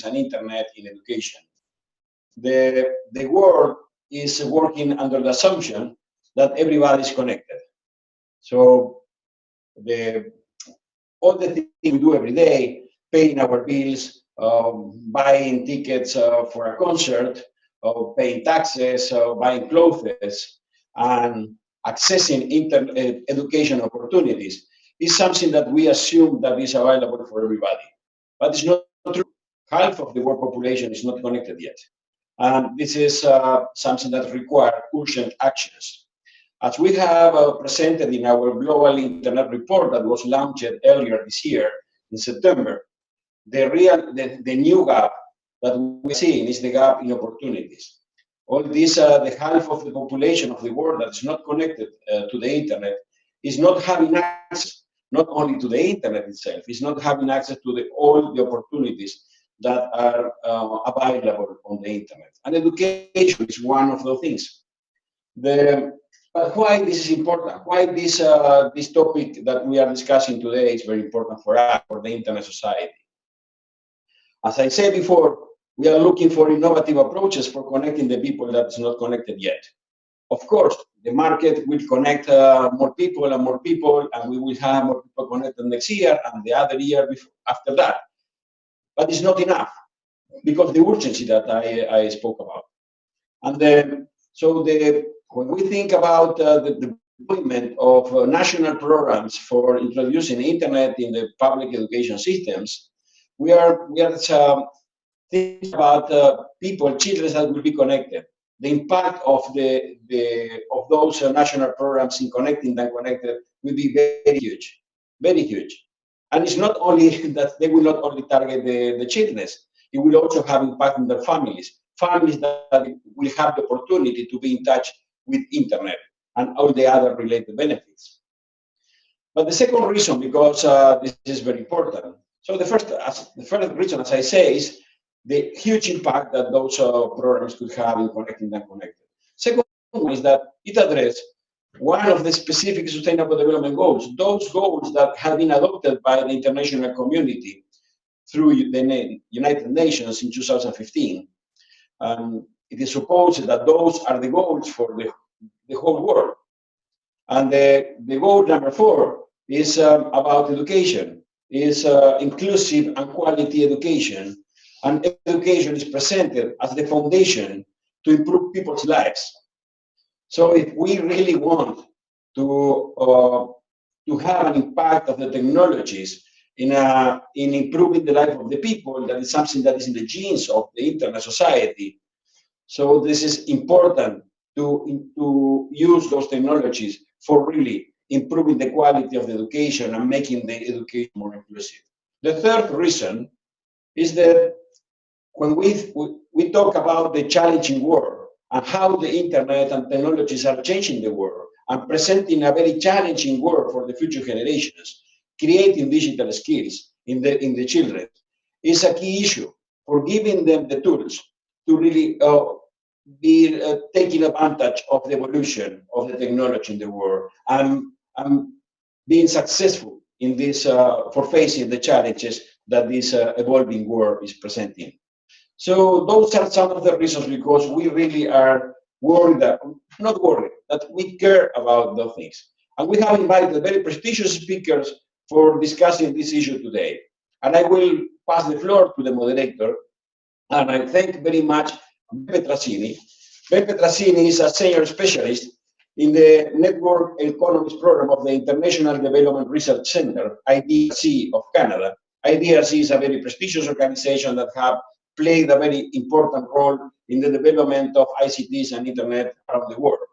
and internet in education. The world is working under the assumption that everybody is connected. So all the things we do every day, paying our bills, buying tickets for a concert, paying taxes, buying clothes, and accessing internet education opportunities is something that we assume that is available for everybody. But it's not true. Half of the world population is not connected yet. And this is something that requires urgent actions. As we have presented in our Global Internet Report that was launched earlier this year in September, the new gap that we're seeing is the gap in opportunities. All this, the half of the population of the world that is not connected to the internet is not having access, not only to the internet itself, is not having access to all the opportunities that are available on the internet. And education is one of those things. But why this is important? Why this topic that we are discussing today is very important for us, for the internet society? As I said before, we are looking for innovative approaches for connecting the people that is not connected yet. Of course, the market will connect more people, and we will have more people connected next year and the other year after that. But it's not enough because the urgency that I spoke about. And then, when we think about the deployment of national programs for introducing internet in the public education systems, we are thinking about people, children that will be connected. The impact of those national programs in connecting the unconnected will be very huge, very huge. And it's not only that they will not only target the children, it will also have impact on their families that will have the opportunity to be in touch with internet and all the other related benefits. But the second reason, because this is very important. So the first reason, as I say, is the huge impact that those programs could have in connecting the unconnected. Second one is that it addresses one of the specific sustainable development goals, those goals that have been adopted by the international community through the United Nations in 2015. It is supposed that those are the goals for the whole world. And the goal number 4 is about education, is inclusive and quality education. And education is presented as the foundation to improve people's lives. So if we really want to have an impact of the technologies in improving the life of the people, that is something that is in the genes of the internet society. So this is important to use those technologies for really improving the quality of the education and making the education more inclusive. The third reason is that when we talk about the challenging world and how the internet and technologies are changing the world and presenting a very challenging world for the future generations, creating digital skills in the children is a key issue for giving them the tools to really be taking advantage of the evolution of the technology in the world and being successful in this for facing the challenges that this evolving world is presenting. So those are some of the reasons, because we really are worried, not worried, that we care about those things. And we have invited very prestigious speakers for discussing this issue today. And I will pass the floor to the moderator. And I thank very much Beppe Trassini. Beppe Trassini is a senior specialist in the Network Economies Program of the International Development Research Center, IDRC of Canada. IDRC is a very prestigious organization that have played a very important role in the development of ICTs and internet around the world.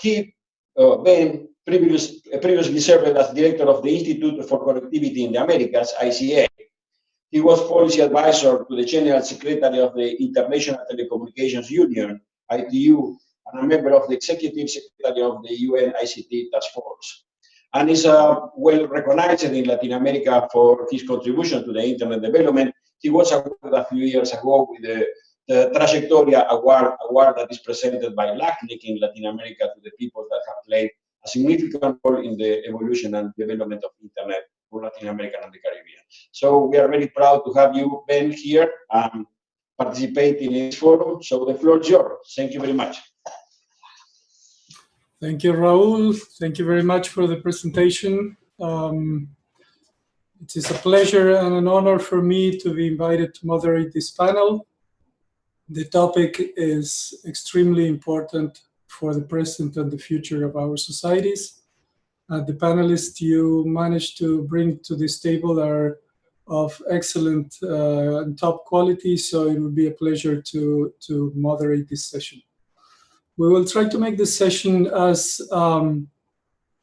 He then previously served as director of the Institute for Connectivity in the Americas, ICA. He was policy advisor to the General Secretary of the International Telecommunications Union, ITU, and a member of the Executive Secretary of the UN ICT Task Force. And is well recognized in Latin America for his contribution to the internet development. He was awarded a few years ago with the Trayectoria Award that is presented by LACNIC in Latin America to the people that have played a significant role in the evolution and development of internet for Latin America and the Caribbean. So we are very proud to have you, Ben, here and participating in this forum. So the floor is yours. Thank you very much. Thank you, Raul. Thank you very much for the presentation. It is a pleasure and an honor for me to be invited to moderate this panel. The topic is extremely important for the present and the future of our societies. The panelists you managed to bring to this table are of excellent and top quality, so it would be a pleasure to moderate this session. We will try to make this session as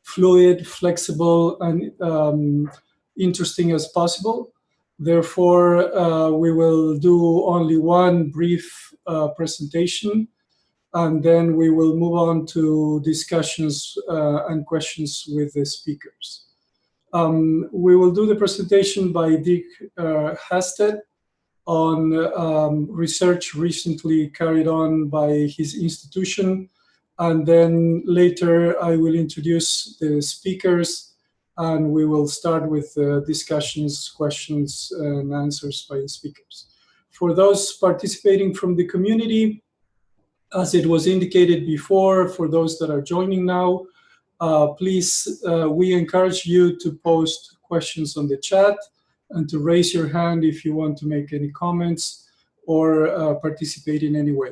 fluid, flexible, and interesting as possible. Therefore, we will do only one brief presentation, and then we will move on to discussions and questions with the speakers. We will do the presentation by Dick Hasted on research recently carried on by his institution. And then later I will introduce the speakers and we will start with discussions, questions and answers by the speakers. For those participating from the community, as it was indicated before, for those that are joining now, please, we encourage you to post questions on the chat and to raise your hand if you want to make any comments or participate in any way.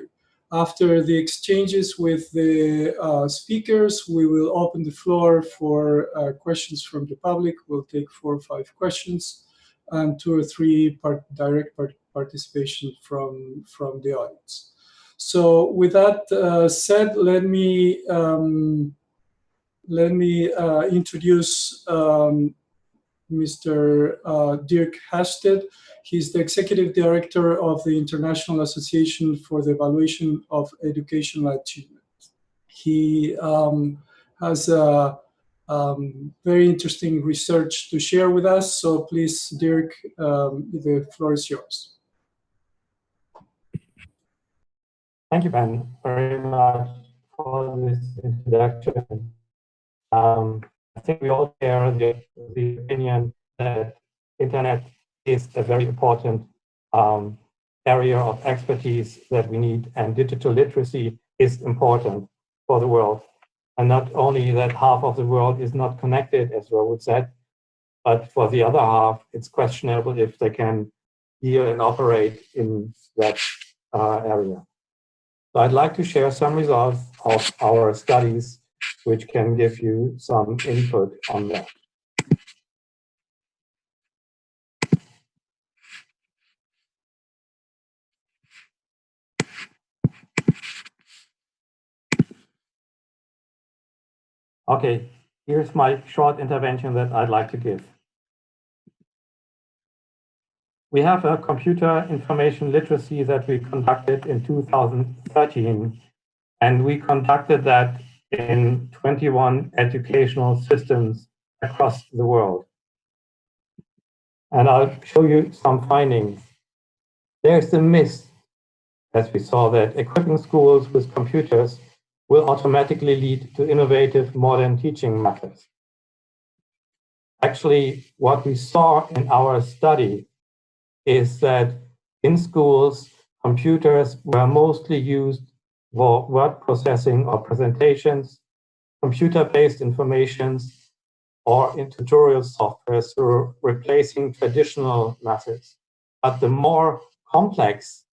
After the exchanges with the speakers, we will open the floor for questions from the public. We'll take 4 or 5 questions and 2 or 3 direct participation from the audience. So with that said, let me introduce Mr. Dirk Hasted. He's the Executive Director of the International Association for the Evaluation of Educational Achievement. He has very interesting research to share with us. So please, Dirk, the floor is yours. Thank you, Ben, very much for this introduction. I think we all share the opinion that internet is a very important area of expertise that we need, and digital literacy is important for the world. And not only that half of the world is not connected, as Raul said, but for the other half, it's questionable if they can deal and operate in that area. So I'd like to share some results of our studies which can give you some input on that. Okay, here's my short intervention that I'd like to give. We have a computer information literacy that we conducted in 2013, and we conducted that in 21 educational systems across the world. And I'll show you some findings. There's the myth, as we saw, that equipping schools with computers will automatically lead to innovative modern teaching methods. Actually, what we saw in our study is that in schools, computers were mostly used for word processing or presentations, computer-based informations, or in tutorial software, so replacing traditional methods. But the more complex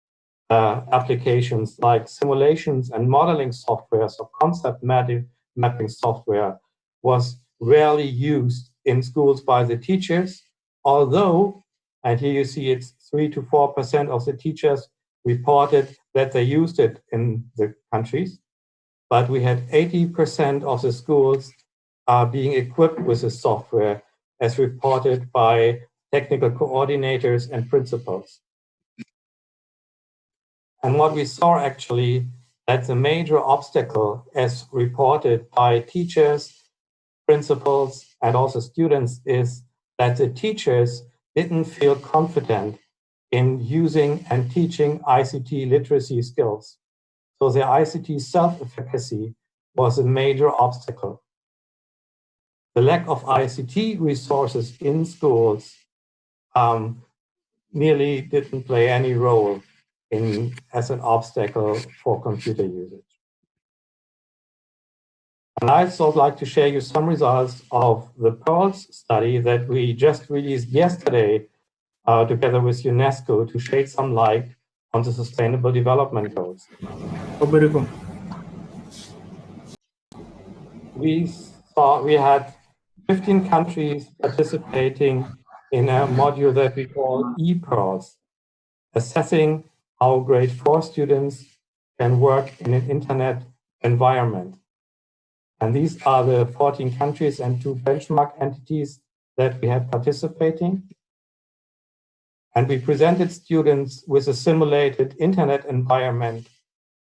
applications like simulations and modeling software, so concept mapping software, was rarely used in schools by the teachers, although, and here you see it's 3 to 4% of the teachers reported that they used it in the countries, but we had 80% of the schools being equipped with the software as reported by technical coordinators and principals. And what we saw actually, that the major obstacle as reported by teachers, principals, and also students is that the teachers didn't feel confident in using and teaching ICT literacy skills. So the ICT self-efficacy was a major obstacle. the lack of ICT resources in schools nearly didn't play any role as an obstacle for computer usage. And I'd also like to share you some results of the PEARLS study that we just released yesterday together with UNESCO to shed some light on the Sustainable Development Goals. We had 15 countries participating in a module that we call ePEARLS, assessing how grade 4 students can work in an internet environment. And these are the 14 countries and 2 benchmark entities that we had participating. And we presented students with a simulated internet environment,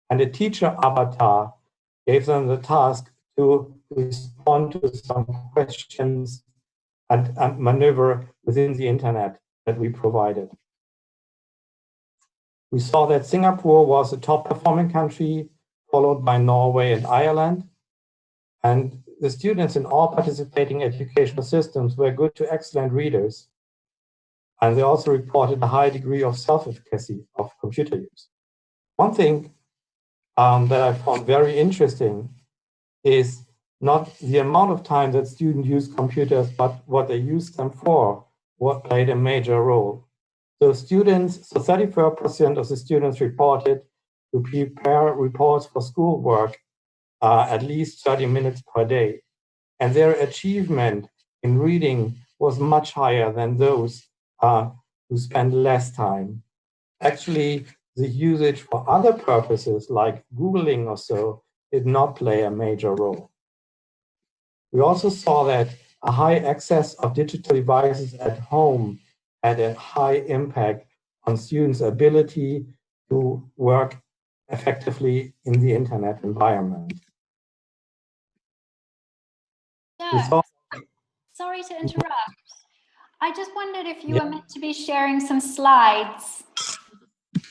and a teacher avatar gave them the task to respond to some questions and maneuver within the internet that we provided. We saw that Singapore was the top performing country, followed by Norway and Ireland. And the students in all participating educational systems were good to excellent readers. And they also reported a high degree of self-efficacy of computer use. One thing that I found very interesting is not the amount of time that students use computers, but what they use them for, what played a major role. So 34% of the students reported to prepare reports for schoolwork at least 30 minutes per day. And their achievement in reading was much higher than those who spend less time. Actually, the usage for other purposes like Googling or so did not play a major role. We also saw that a high access of digital devices at home had a high impact on students' ability to work effectively in the internet environment. Yeah. Sorry to interrupt. I just wondered if you were meant to be sharing some slides.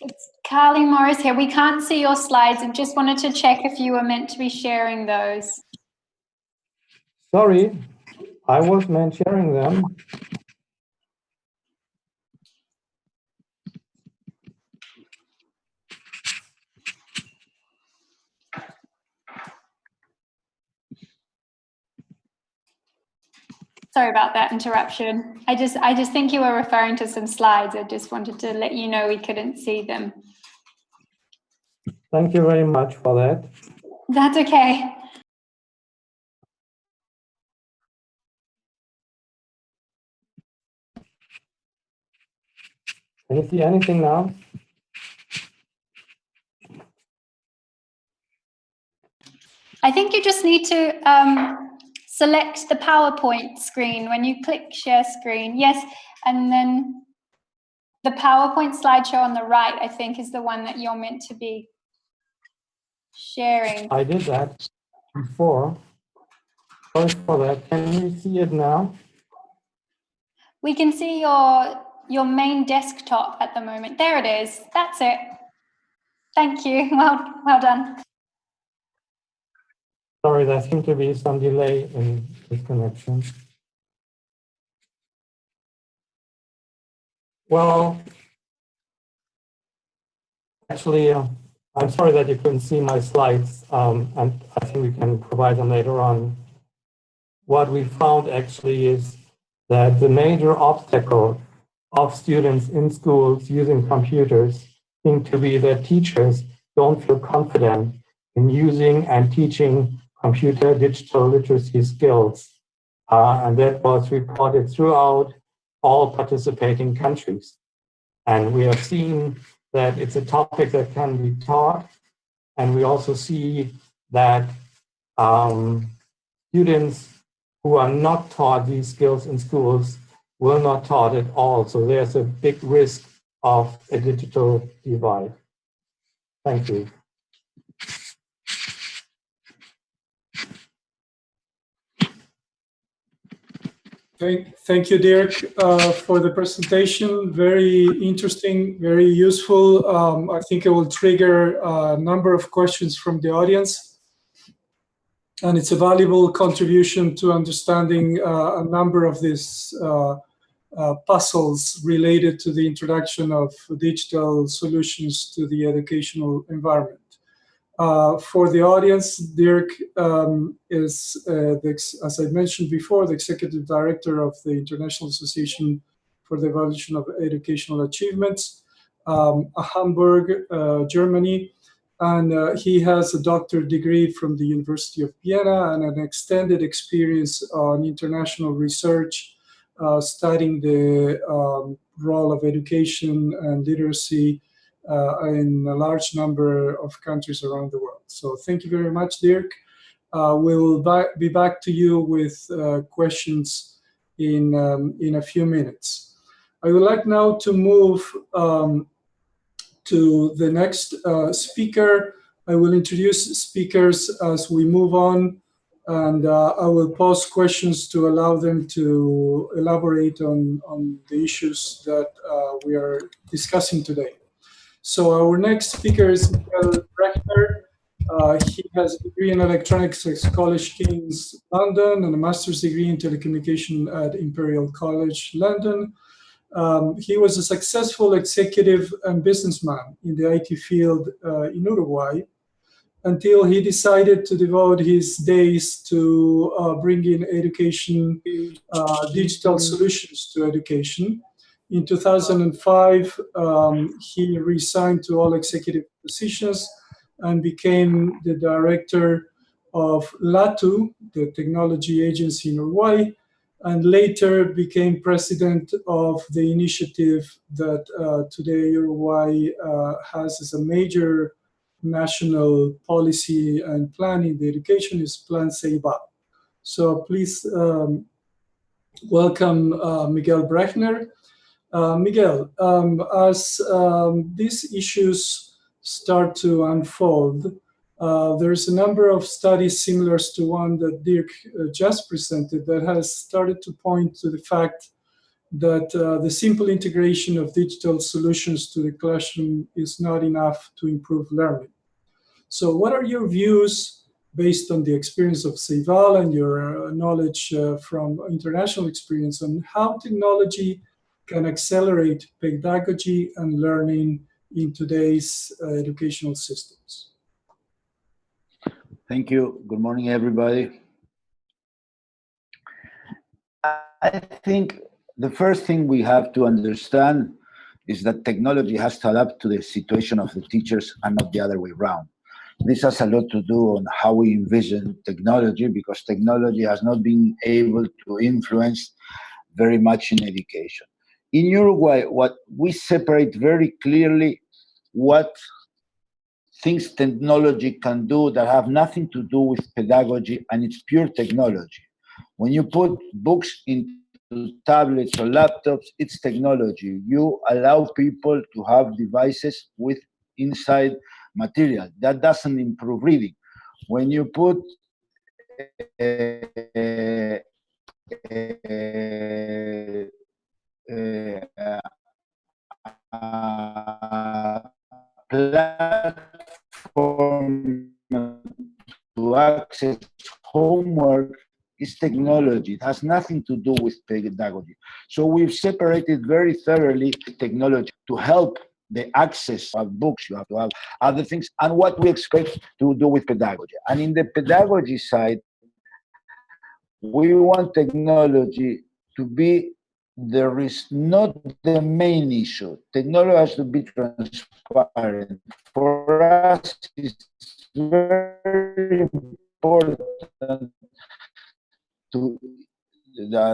It's Carly Morris here. We can't see your slides. I just wanted to check if you were meant to be sharing those. Sorry, I was meant sharing them. Sorry about that interruption. I just think you were referring to some slides. I just wanted to let you know we couldn't see them. Thank you very much for that. That's okay. Can you see anything now? I think you just need to select the PowerPoint screen when you click share screen. Yes, and then the PowerPoint slideshow on the right, I think, is the one that you're meant to be sharing. I did that before. Sorry for that. Can you see it now? We can see your main desktop at the moment. There it is. That's it. Thank you. Well done. Sorry, there seemed to be some delay in this connection. Well, actually, I'm sorry that you couldn't see my slides, and I think we can provide them later on. What we found actually is that the major obstacle of students in schools using computers seem to be that teachers don't feel confident in using and teaching computer digital literacy skills. And that was reported throughout all participating countries. And we have seen that it's a topic that can be taught. And we also see that students who are not taught these skills in schools will not taught at all. So there's a big risk of a digital divide. Thank you. Thank you, Dirk, for the presentation. Very interesting, very useful. I think it will trigger a number of questions from the audience. And it's a valuable contribution to understanding a number of these puzzles related to the introduction of digital solutions to the educational environment. For the audience, Dirk is, as I mentioned before, the Executive Director of the International Association for the Evaluation of Educational Achievements, Hamburg, Germany. And he has a doctorate degree from the University of Vienna and an extended experience on international research, studying the role of education and literacy in a large number of countries around the world. So thank you very much, Dirk. We'll be back to you with questions in a few minutes. I would like now to move to the next speaker. I will introduce speakers as we move on, and I will pose questions to allow them to elaborate on the issues that we are discussing today. So our next speaker is Miguel Brechner. He has a degree in electronics at College King's London and a master's degree in telecommunication at Imperial College London. He was a successful executive and businessman in the IT field in Uruguay until he decided to devote his days to bringing education, digital solutions to education. In 2005, he resigned to all executive positions and became the director of LATU, the technology agency in Uruguay, and later became president of the initiative that today Uruguay has as a major national policy and plan in the education is Plan CEIBA. So please welcome Miguel Brechner. Miguel, as these issues start to unfold, there's a number of studies similar to one that Dirk just presented that has started to point to the fact that the simple integration of digital solutions to the classroom is not enough to improve learning. So what are your views based on the experience of CEIBA and your knowledge from international experience on how technology can accelerate pedagogy and learning in today's educational systems? Thank you. Good morning, everybody. I think the first thing we have to understand is that technology has to adapt to the situation of the teachers and not the other way around. This has a lot to do on how we envision technology, because technology has not been able to influence very much in education. In Uruguay, what we separate very clearly what things technology can do that have nothing to do with pedagogy, and it's pure technology. When you put books into tablets or laptops, it's technology. You allow people to have devices with inside material. That doesn't improve reading. When you put platform to access homework, is technology. It has nothing to do with pedagogy. So we've separated very thoroughly technology to help the access of books. You have to have other things, and what we expect to do with pedagogy. And in the pedagogy side, we want technology to be, there is not the main issue. Technology has to be transparent. For us, it's very important to,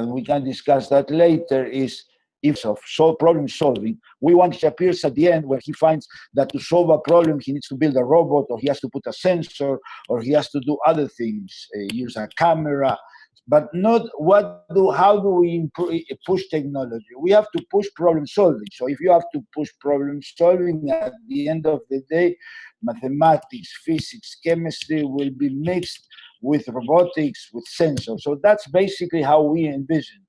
we can discuss that later, is if of problem solving. We want he appears at the end where he finds that to solve a problem, he needs to build a robot, or he has to put a sensor, or he has to do other things, use a camera, but not how do we push technology? We have to push problem solving. So if you have to push problem solving, at the end of the day, mathematics, physics, chemistry will be mixed with robotics, with sensors. So that's basically how we envision.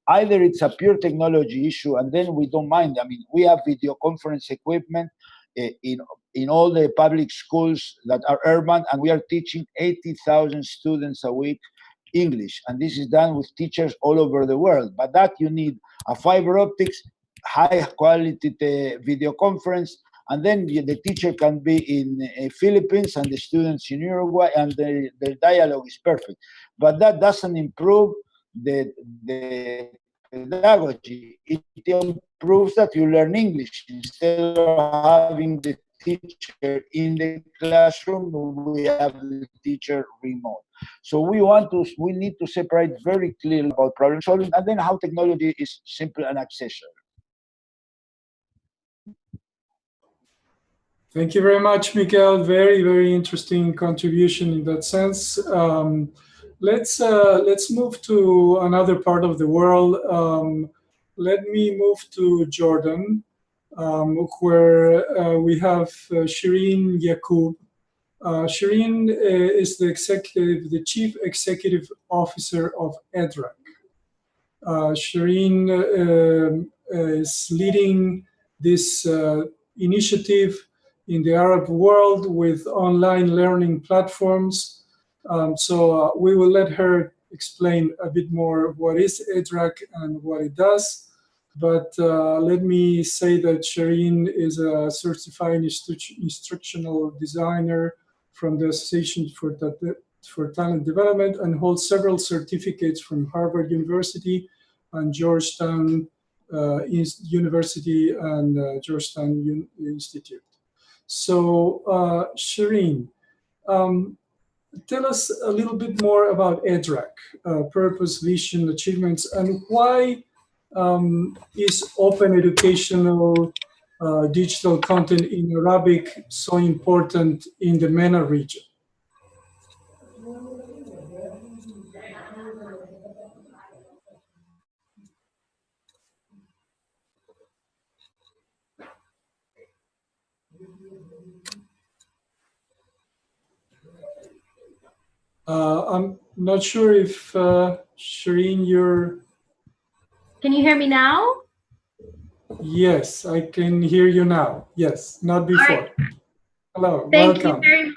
Either it's a pure technology issue, and then we don't mind. I mean, we have video conference equipment. in all the public schools that are urban, and we are teaching 80,000 students a week English, and this is done with teachers all over the world. But that you need a fiber optics, high quality video conference, and then the teacher can be in Philippines and the students in Uruguay, and the dialogue is perfect. But that doesn't improve the pedagogy. It improves that you learn English instead of having the teacher in the classroom. We have the teacher remote. So we need to separate very clearly about problem solving, and then how technology is simple and accessible. Thank you very much, Miguel. Very, very interesting contribution in that sense. Let's move to another part of the world. Let me move to Jordan, where we have Shireen Yaqub. Shireen is the Chief Executive Officer of EDRAC. Shireen is leading this initiative in the Arab world with online learning platforms. So we will let her explain a bit more what is EDRAC and what it does. But let me say that Shireen is a certified instructional designer from the Association for Talent Development and holds several certificates from Harvard University and Georgetown University and Georgetown Institute. So Shireen, tell us a little bit more about EDRAC, purpose, vision, achievements, and why is open educational digital content in Arabic so important in the MENA region? I'm not sure if Shireen, you're... Can you hear me now? Yes, I can hear you now. Yes, not before. All right. Hello, Thank welcome. you very much.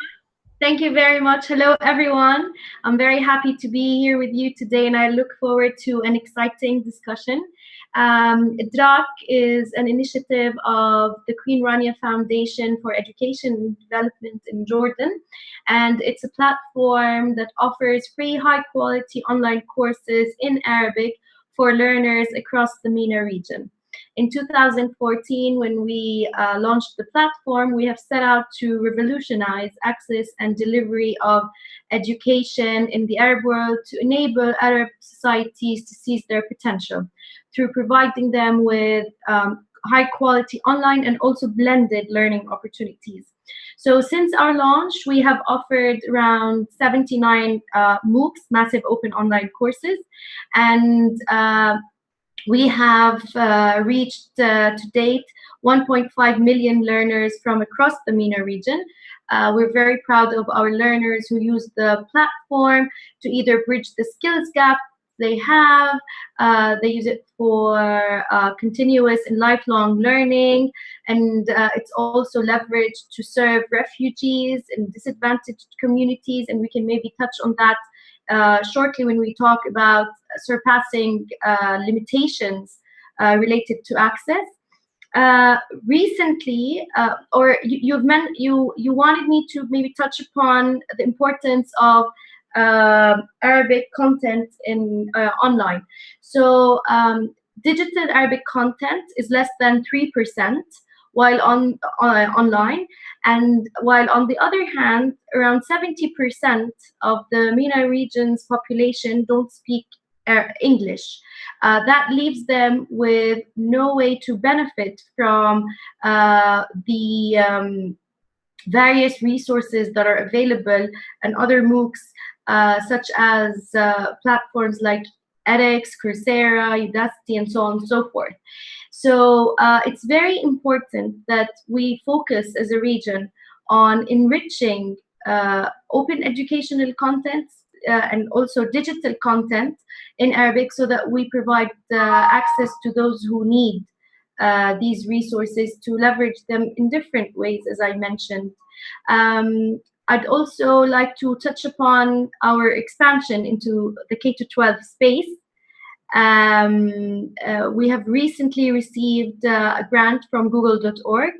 Thank you very much. Hello, everyone. I'm very happy to be here with you today, and I look forward to an exciting discussion. EDRAC is an initiative of the Queen Rania Foundation for Education and Development in Jordan, and it's a platform that offers free, high-quality online courses in Arabic for learners across the MENA region. In 2014, when we launched the platform, we have set out to revolutionize access and delivery of education in the Arab world to enable Arab societies to seize their potential through providing them with high quality online and also blended learning opportunities. So since our launch, we have offered around 79 MOOCs, massive open online courses, and we have reached to date 1.5 million learners from across the MENA region. We're very proud of our learners who use the platform to either bridge the skills gap they have. They use it for continuous and lifelong learning, and it's also leveraged to serve refugees and disadvantaged communities, and we can maybe touch on that shortly when we talk about surpassing limitations related to access. Recently, or you wanted me to maybe touch upon the importance of Arabic content in online. So digital Arabic content is less than 3% while online, and while on the other hand, around 70% of the MENA region's population don't speak English. That leaves them with no way to benefit from the various resources that are available and other MOOCs, such as platforms like edX, Coursera, Udacity, and so on and so forth. So it's very important that we focus as a region on enriching open educational content and also digital content in Arabic so that we provide access to those who need these resources to leverage them in different ways, as I mentioned. I'd also like to touch upon our expansion into the K-12 space. We have recently received a grant from google.org,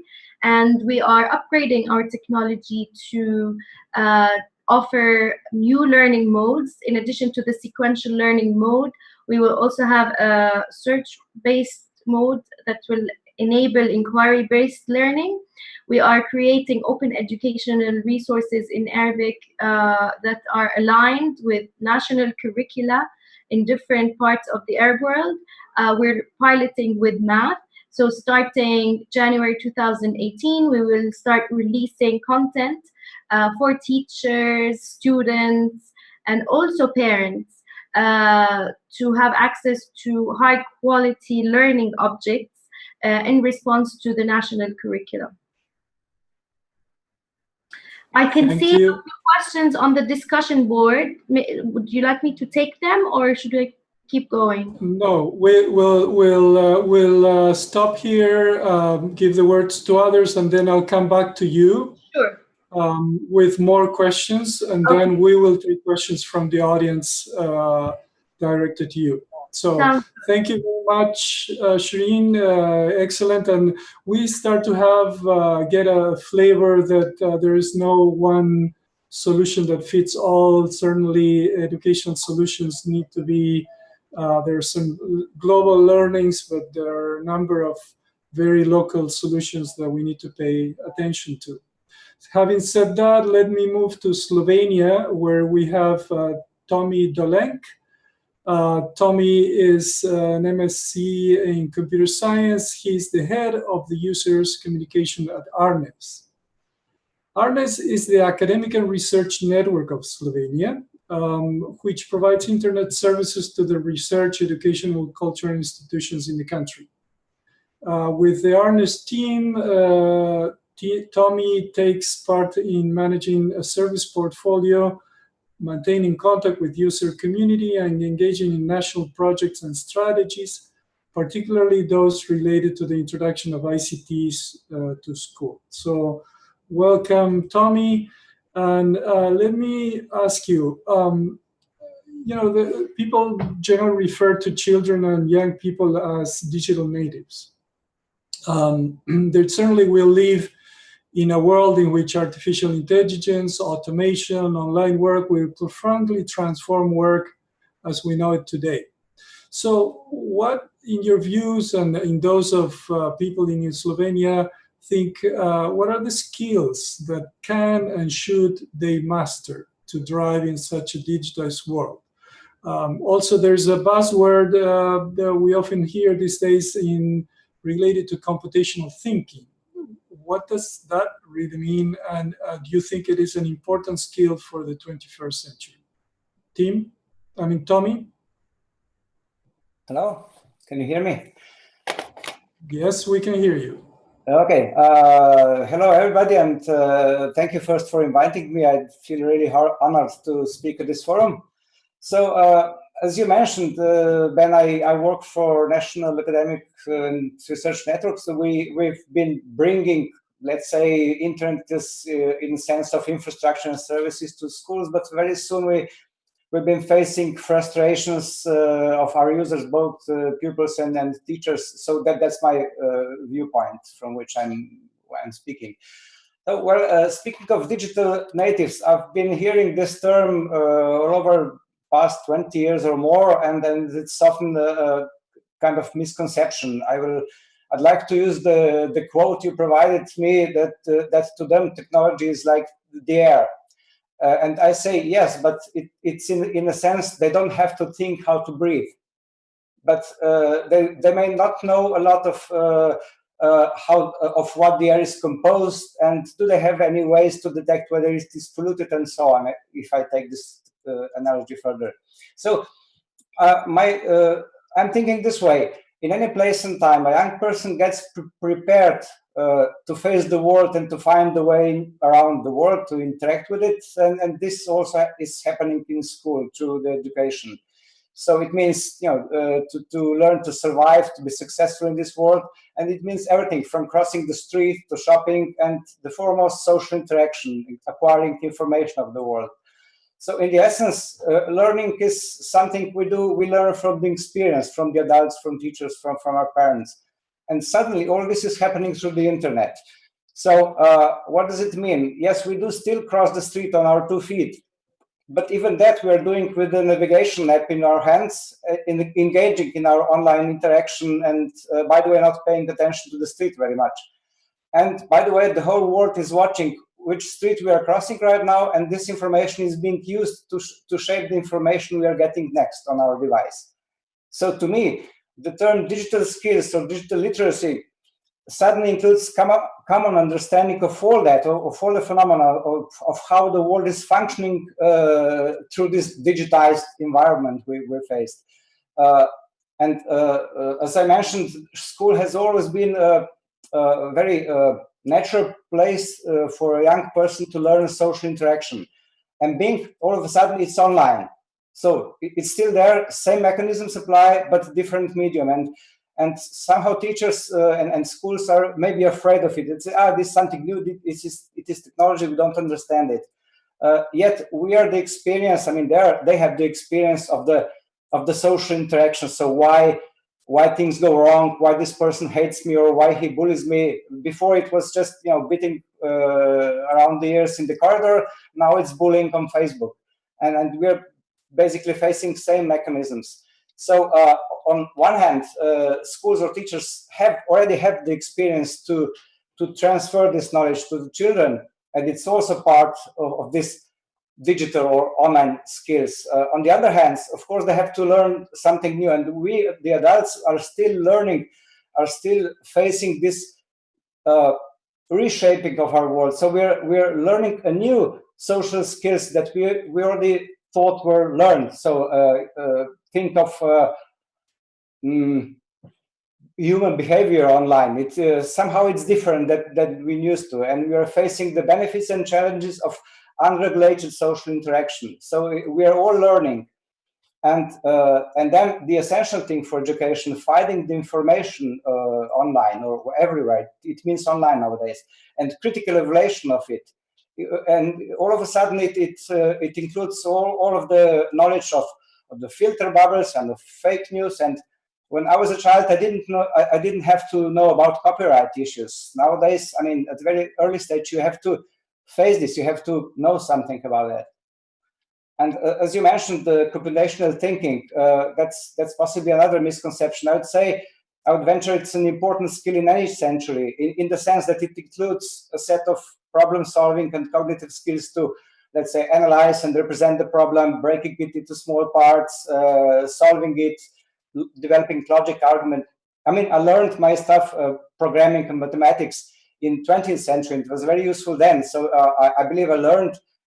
and we are upgrading our technology to offer new learning modes. In addition to the sequential learning mode, we will also have a search-based mode that will enable inquiry-based learning. We are creating open educational resources in Arabic that are aligned with national curricula in different parts of the Arab world. We're piloting with math. So starting January 2018, we will start releasing content for teachers, students, and also parents to have access to high quality learning objects in response to the national curriculum. I can see a few questions on the discussion board. Would you like me to take them, or should I keep going? No, we'll stop here, give the words to others, and then I'll come back to you. Sure. With more questions, and Okay. then we will take questions from the audience directed to you. So thank you very much, Shireen. Excellent. And we start to have get a flavor that there is no one solution that fits all. Certainly, educational solutions need to be. There are some global learnings, but there are a number of very local solutions that we need to pay attention to. Having said that, let me move to Slovenia, where we have Tommy Dolenk. Tommy is an MSc in computer science. He's the head of the users communication at ARNES. ARNES is the academic and research network of Slovenia, which provides internet services to the research, educational, cultural institutions in the country. With the ARNES team, Tommy takes part in managing a service portfolio, maintaining contact with user community, and engaging in national projects and strategies, particularly those related to the introduction of ICTs to school. So welcome, Tommy. And let me ask you, the people generally refer to children and young people as digital natives. They certainly will live in a world in which artificial intelligence, automation, online work will profoundly transform work as we know it today. So what, in your views and in those of people in Slovenia, think, what are the skills that can and should they master to thrive in such a digitized world? Also, there's a buzzword that we often hear these days related to computational thinking. What does that really mean, and do you think it is an important skill for the 21st century? Tommy? Hello, can you hear me? Yes, we can hear you. Okay, hello everybody, and thank you first for inviting me. I feel really honored to speak at this forum. So, as you mentioned, Ben, I work for National Academic and Research Network, so we've been bringing, let's say, internet in the sense of infrastructure and services to schools, but very soon we've been facing frustrations of our users, both pupils and teachers. So that's my viewpoint from which I'm speaking. Well, speaking of digital natives, I've been hearing this term all over past 20 years or more, and then it's often a kind of misconception. I'd like to use the quote you provided me that to them technology is like the air. And I say yes, but it's in a sense they don't have to think how to breathe, but they may not know a lot of of what the air is composed, and do they have any ways to detect whether it is polluted and so on, if I take this analogy further. So I'm thinking this way: in any place and time, a young person gets prepared to face the world and to find the way around the world, to interact with it, and this also is happening in school through the education. So it means, you know, to learn to survive, to be successful in this world. And it means everything from crossing the street to shopping and the foremost social interaction, acquiring information of the world. So in the essence, learning is something we do. We learn from the experience, from the adults, from teachers, from our parents. And suddenly all this is happening through the internet. So what does it mean? Yes, we do still cross the street on our 2 feet. But even that we are doing with the navigation app in our hands, engaging in our online interaction, and by the way, not paying attention to the street very much. And by the way, the whole world is watching which street we are crossing right now, and this information is being used to shape the information we are getting next on our device. So to me, the term digital skills or digital literacy suddenly includes common understanding of all that, of all the phenomena of how the world is functioning through this digitized environment we're faced. As I mentioned, school has always been a very natural place for a young person to learn social interaction. And being all of a sudden it's online. So it's still there, same mechanisms apply, but different medium. And somehow teachers and schools are maybe afraid of it. It's, this is something new, it is technology, we don't understand it. Yet we are the experience, I mean, they have the experience of the social interaction. So why things go wrong, why this person hates me or why he bullies me. Before it was just, you know, beating around the ears in the corridor. Now it's bullying on Facebook. And we're basically facing same mechanisms. So on one hand, schools or teachers already have the experience to transfer this knowledge to the children, and it's also part of this digital or online skills. On the other hand, of course, they have to learn something new, and we, the adults, are still learning, are still facing this reshaping of our world. So we're learning a new social skills that we already thought were learned. So think of human behavior online. It somehow it's different that we used to, and we are facing the benefits and challenges of unregulated social interaction. So we are all learning, and then the essential thing for education, finding the information online or everywhere. It means online nowadays, and critical evaluation of it. And all of a sudden, it includes all of the knowledge of the filter bubbles and the fake news. And when I was a child, I didn't have to know about copyright issues. Nowadays, I mean, at a very early stage, you have to face this. You have to know something about that. And as you mentioned, the computational thinking, that's possibly another misconception. I would venture it's an important skill in any century, in the sense that it includes a set of problem solving and cognitive skills to, let's say, analyze and represent the problem, breaking it into small parts, solving it, developing logic argument. I mean, I learned my stuff, programming and mathematics in 20th century. It was very useful then. So I believe I learned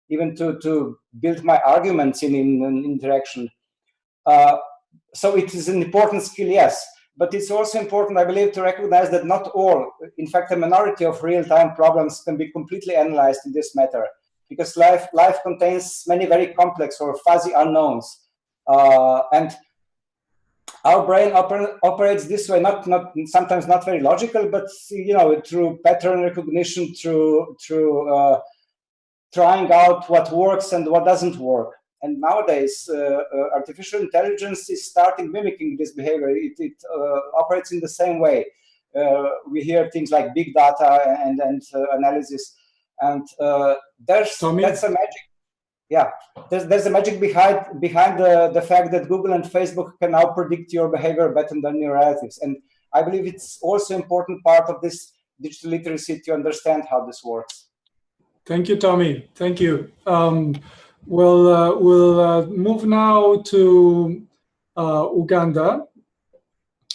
even to build my arguments in interaction. So it is an important skill, yes. But it's also important, I believe, to recognize that not all, in fact, a minority of real-time problems can be completely analyzed in this matter, because life contains many very complex or fuzzy unknowns. And our brain operates this way, sometimes not very logical, but through pattern recognition, through trying out what works and what doesn't work. And nowadays, artificial intelligence is starting mimicking this behavior. It operates in the same way. We hear things like big data and analysis, and that's a magic. Yeah, there's a magic behind the fact that Google and Facebook can now predict your behavior better than your relatives. And I believe it's also an important part of this digital literacy to understand how this works. Thank you, Tommy. Thank you. We'll move now to Uganda,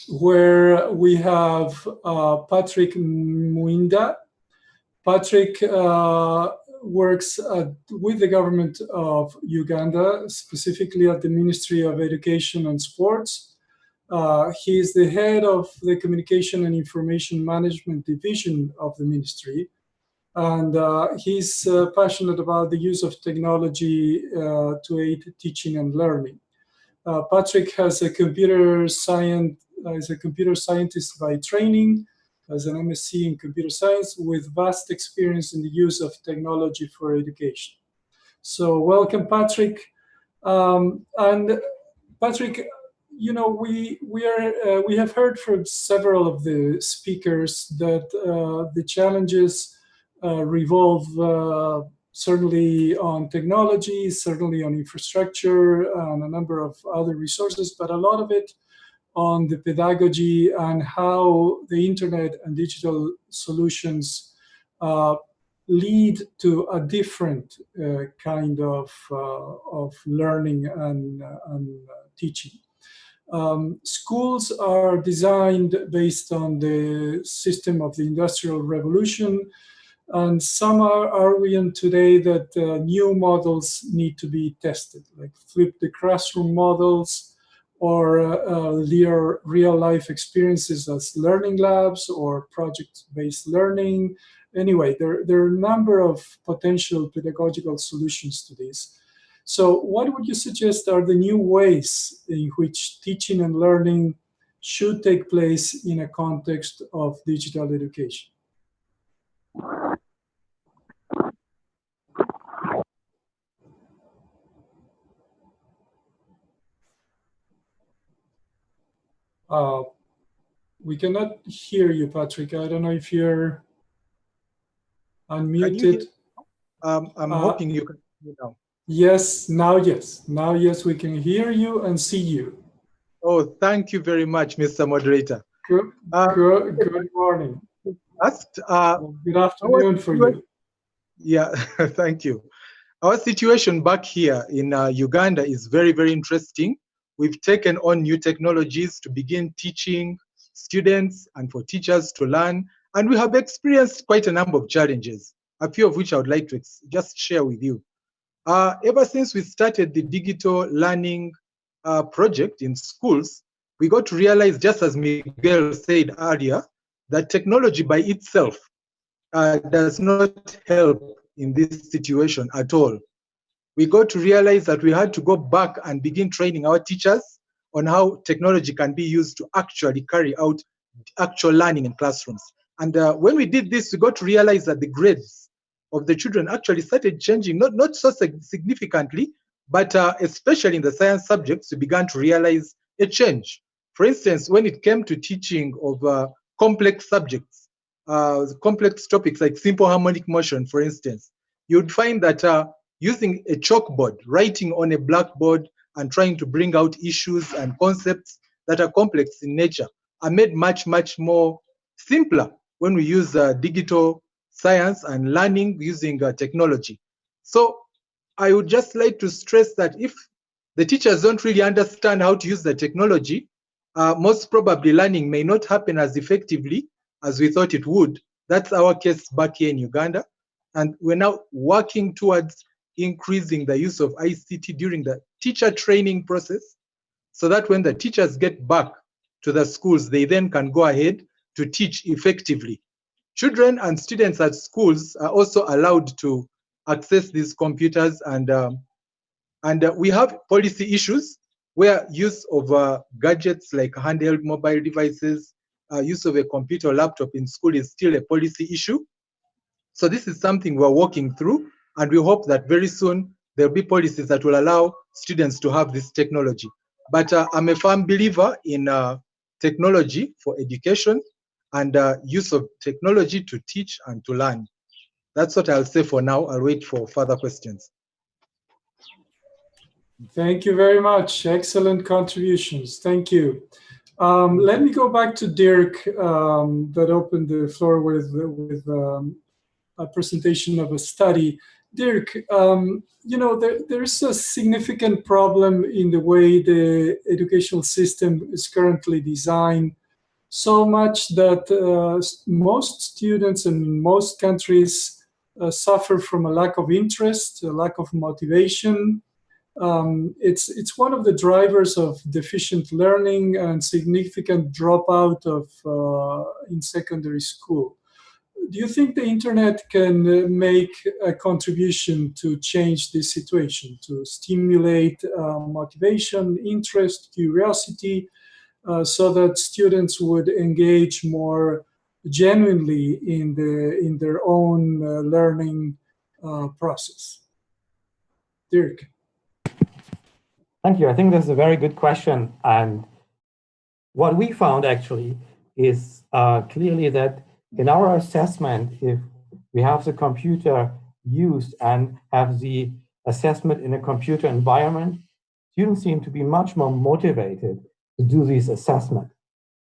where we have Patrick Munda. Patrick works with the government of Uganda, specifically at the Ministry of Education and Sports. He is the head of the Communication and Information Management Division of the ministry. And he's passionate about the use of technology to aid teaching and learning. Patrick has a computer science, is a computer scientist by training, has an MSc in computer science with vast experience in the use of technology for education. So welcome, Patrick. And Patrick, you know, we have heard from several of the speakers that the challenges revolve certainly on technology, certainly on infrastructure, and a number of other resources, but a lot of it on the pedagogy and how the internet and digital solutions lead to a different kind of learning and teaching. Schools are designed based on the system of the Industrial Revolution, and some are arguing today that new models need to be tested, like flip the classroom models, or real-life experiences as learning labs or project-based learning. Anyway, there are a number of potential pedagogical solutions to this. So what would you suggest are the new ways in which teaching and learning should take place in a context of digital education? We cannot hear you, Patrick. I don't know if you're unmuted. I'm hoping you can hear me now. Yes, now yes. Now yes, we can hear you and see you. Oh, thank you very much, Mr. Moderator. Good morning. Good afternoon for you. Yeah, thank you. Our situation back here in Uganda is very, very interesting. We've taken on new technologies to begin teaching students and for teachers to learn. And we have experienced quite a number of challenges, a few of which I would like to just share with you. Ever since we started the digital learning project in schools, we got to realize, just as Miguel said earlier, that technology by itself does not help in this situation at all. We got to realize that we had to go back and begin training our teachers on how technology can be used to actually carry out actual learning in classrooms. And when we did this, we got to realize that the grades of the children actually started changing, not so significantly, but especially in the science subjects, we began to realize a change. For instance, when it came to teaching of complex subjects, complex topics like simple harmonic motion, for instance, you'd find that using a chalkboard, writing on a blackboard and trying to bring out issues and concepts that are complex in nature are made much, much more simpler when we use digital science and learning using technology. So I would just like to stress that if the teachers don't really understand how to use the technology, most probably learning may not happen as effectively as we thought it would. That's our case back here in Uganda. And we're now working towards increasing the use of ICT during the teacher training process, so that when the teachers get back to the schools, they then can go ahead to teach effectively. Children and students at schools are also allowed to access these computers, and we have policy issues where use of gadgets like handheld mobile devices, use of a computer or laptop in school is still a policy issue. So this is something we're working through, and we hope that very soon there'll be policies that will allow students to have this technology. But I'm a firm believer in technology for education and use of technology to teach and to learn. That's what I'll say for now. I'll wait for further questions. Thank you very much. Excellent contributions. Thank you. Let me go back to Dirk that opened the floor with a presentation of a study. Dirk, you know, there's a significant problem in the way the educational system is currently designed, so much that most students in most countries suffer from a lack of interest, a lack of motivation. It's one of the drivers of deficient learning and significant dropout of in secondary school. do you think the internet can make a contribution to change this situation, to stimulate motivation, interest, curiosity, so that students would engage more genuinely in their own learning process? Dirk. Thank you. I think that's a very good question. And what we found actually is clearly that in our assessment, if we have the computer used and have the assessment in a computer environment, students seem to be much more motivated to do these assessments.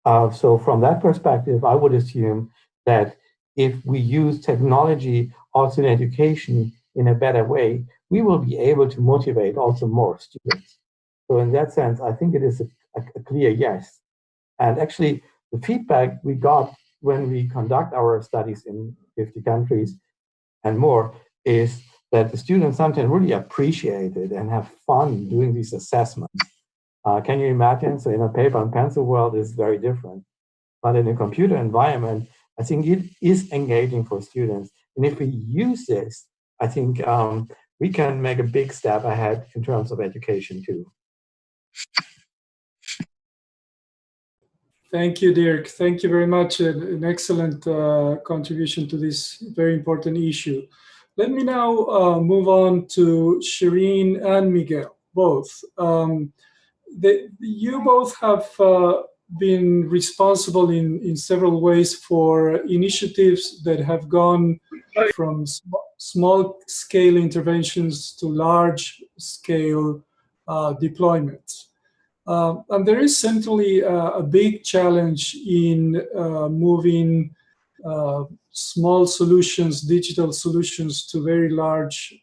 So from that perspective, I would assume that if we use technology also in education in a better way, we will be able to motivate also more students. So in that sense, I think it is a clear yes. And actually, the feedback we got when we conduct our studies in 50 countries and more is that the students sometimes really appreciate it and have fun doing these assessments. Can you imagine? So in a paper and pencil world is very different. But in a computer environment, I think it is engaging for students. And if we use this, I think we can make a big step ahead in terms of education too. Thank you, Dirk. Thank you very much. An excellent contribution to this very important issue. Let me now move on to Shireen and Miguel, both. You both have been responsible in several ways for initiatives that have gone from small-scale interventions to large-scale deployments. And there is certainly a big challenge in moving small solutions, digital solutions, to very large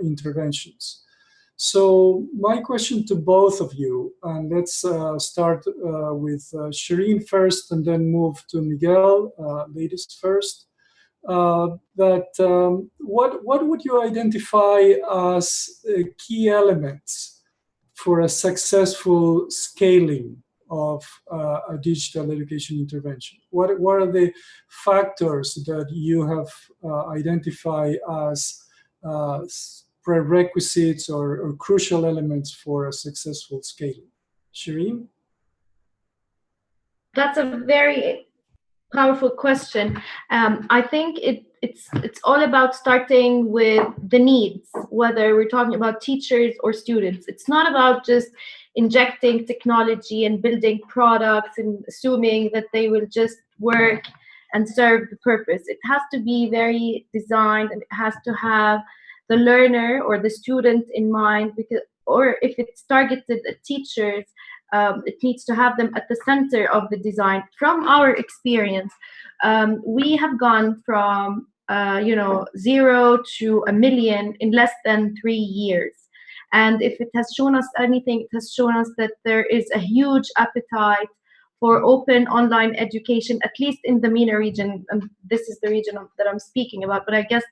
interventions. So my question to both of you, and let's start with Shireen first and then move to Miguel, ladies first. What would you identify as key elements for a successful scaling of a digital education intervention? What are the factors that you have identified as prerequisites or crucial elements for a successful scaling? Shireen? That's a very powerful question. I think it's all about starting with the needs, whether we're talking about teachers or students. It's not about just injecting technology and building products and assuming that they will just work and serve the purpose. It has to be very designed, and it has to have the learner or the student in mind, because, or if it's targeted at teachers, it needs to have them at the center of the design. From our experience, we have gone from 0 to 1 million in less than 3 years. And if it has shown us anything, it has shown us that there is a huge appetite for open online education, at least in the MENA region. And this is the region that I'm speaking about, but I guess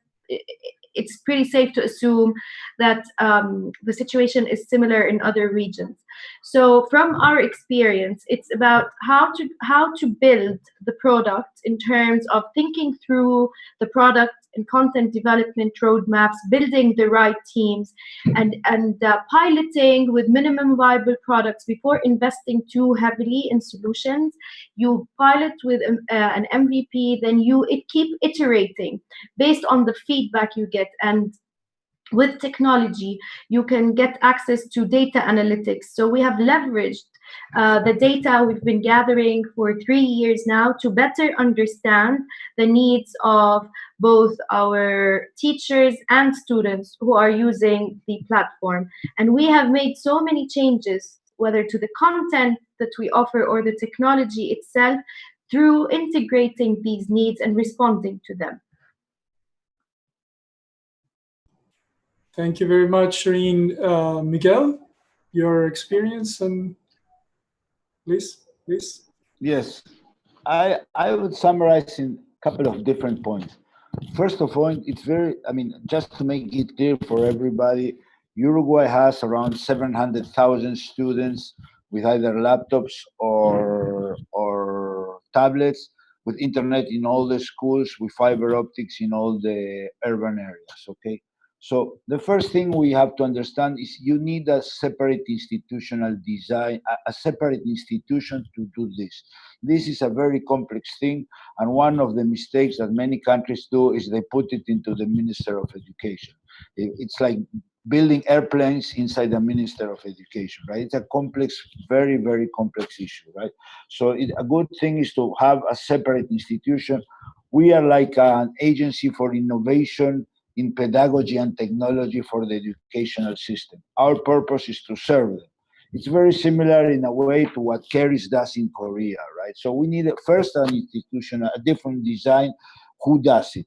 it's pretty safe to assume that the situation is similar in other regions. So from our experience, it's about how to build the product in terms of thinking through the product and content development roadmaps, building the right teams, and piloting with minimum viable products before investing too heavily in solutions. You pilot with an MVP, then you keep iterating based on the feedback you get. And with technology, you can get access to data analytics. So we have leveraged the data we've been gathering for 3 years now to better understand the needs of both our teachers and students who are using the platform. And we have made so many changes, whether to the content that we offer or the technology itself, through integrating these needs and responding to them. Thank you very much, Shireen. Miguel, your experience, and please. Yes, I would summarize in a couple of different points. First of all, it's just to make it clear for everybody, Uruguay has around 700,000 students with either laptops or tablets, with internet in all the schools, with fiber optics in all the urban areas, okay? So the first thing we have to understand is you need a separate institutional design, a separate institution to do this. This is a very complex thing, and one of the mistakes that many countries do is they put it into the Minister of Education. It's like building airplanes inside the Minister of Education, right? It's a complex, very, very complex issue, right? So a good thing is to have a separate institution. We are like an agency for innovation in pedagogy and technology for the educational system. Our purpose is to serve them. It's very similar in a way to what CARIS does in Korea, right? So we need first an institution, a different design, who does it.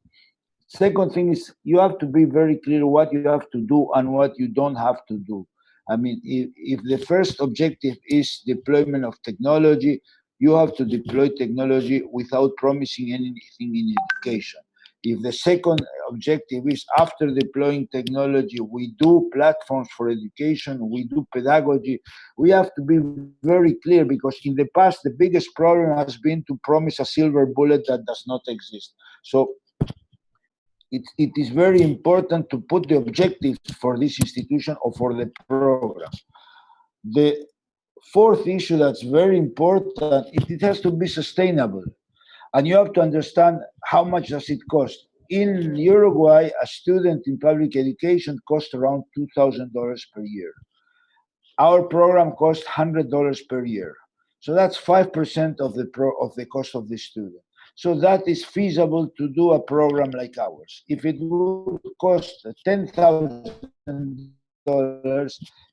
Second thing is you have to be very clear what you have to do and what you don't have to do. I mean, if the first objective is deployment of technology, you have to deploy technology without promising anything in education. If the second objective is after deploying technology, we do platforms for education, we do pedagogy, we have to be very clear, because in the past, the biggest problem has been to promise a silver bullet that does not exist. So it is very important to put the objectives for this institution or for the program. The fourth issue that's very important, it has to be sustainable. And you have to understand how much does it cost. In Uruguay, a student in public education costs around $2,000 per year. Our program costs $100 per year. So that's 5% of the cost of the student. So that is feasible to do a program like ours. If it would cost $10,000,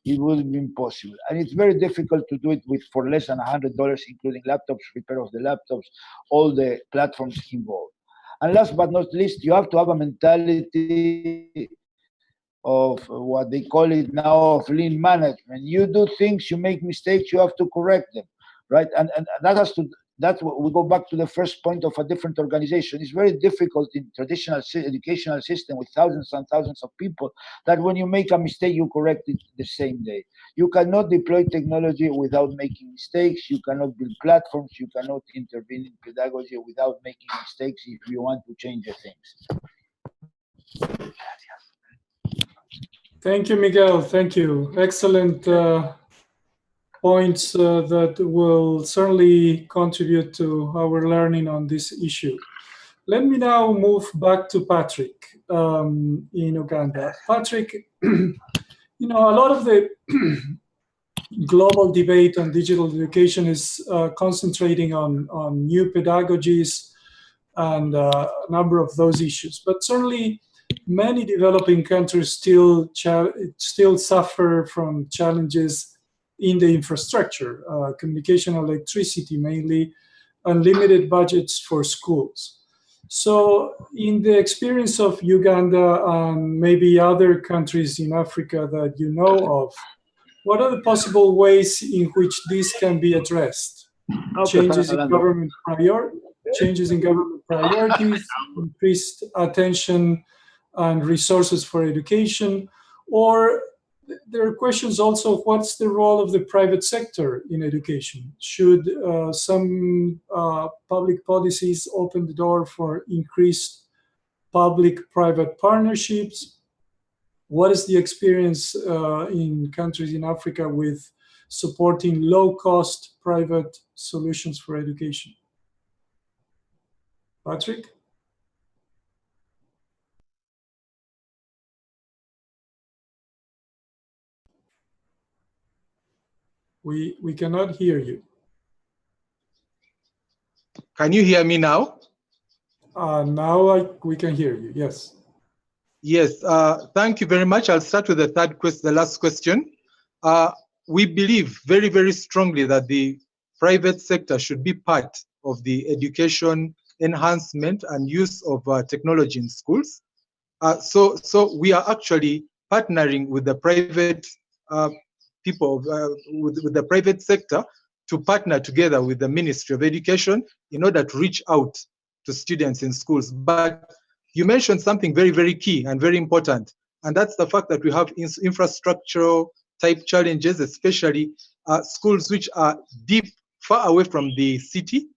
it would be impossible. And it's very difficult to do it for less than $100, including laptops, repair of the laptops, all the platforms involved. And last but not least, you have to have a mentality of what they call it now of lean management. You do things, you make mistakes, you have to correct them, right? And that has to, we go back to the first point of a different organization. It's very difficult in traditional educational system with thousands and thousands of people that when you make a mistake, you correct it the same day. You cannot deploy technology without making mistakes. You cannot build platforms. You cannot intervene in pedagogy without making mistakes if you want to change the things. Thank you, Miguel. Thank you. Excellent points that will certainly contribute to our learning on this issue. Let me now move back to Patrick in Uganda. Patrick, you know, a lot of the global debate on digital education is concentrating on new pedagogies and a number of those issues. But certainly, many developing countries still suffer from challenges in the infrastructure, communication, electricity mainly, and limited budgets for schools. So in the experience of Uganda and maybe other countries in Africa that you know of, what are the possible ways in which this can be addressed? Changes in government priorities, increased attention and resources for education, or there are questions also, what's the role of the private sector in education? Should some public policies open the door for increased public-private partnerships? What is the experience in countries in Africa with supporting low-cost private solutions for education? Patrick? We cannot hear you. Can you hear me now? Now we can hear you, yes. Yes, thank you very much. I'll start with the last question. We believe very, very strongly that the private sector should be part of the education enhancement and use of technology in schools. So we are actually partnering with the private people, with the private sector, to partner together with the Ministry of Education in order to reach out to students in schools. But you mentioned something very, very key and very important, and that's the fact that we have infrastructural type challenges, especially schools which are deep, far away from the city,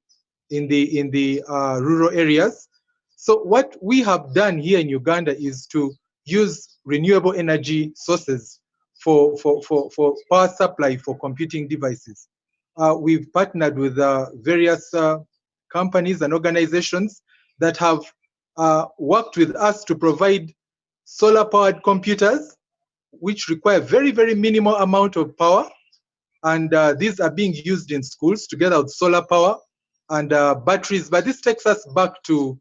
in the rural areas. So what we have done here in Uganda is to use renewable energy sources for power supply for computing devices. We've partnered with various companies and organizations that have worked with us to provide solar-powered computers, which require very, very minimal amount of power. And these are being used in schools together with solar power and batteries. But this takes us back to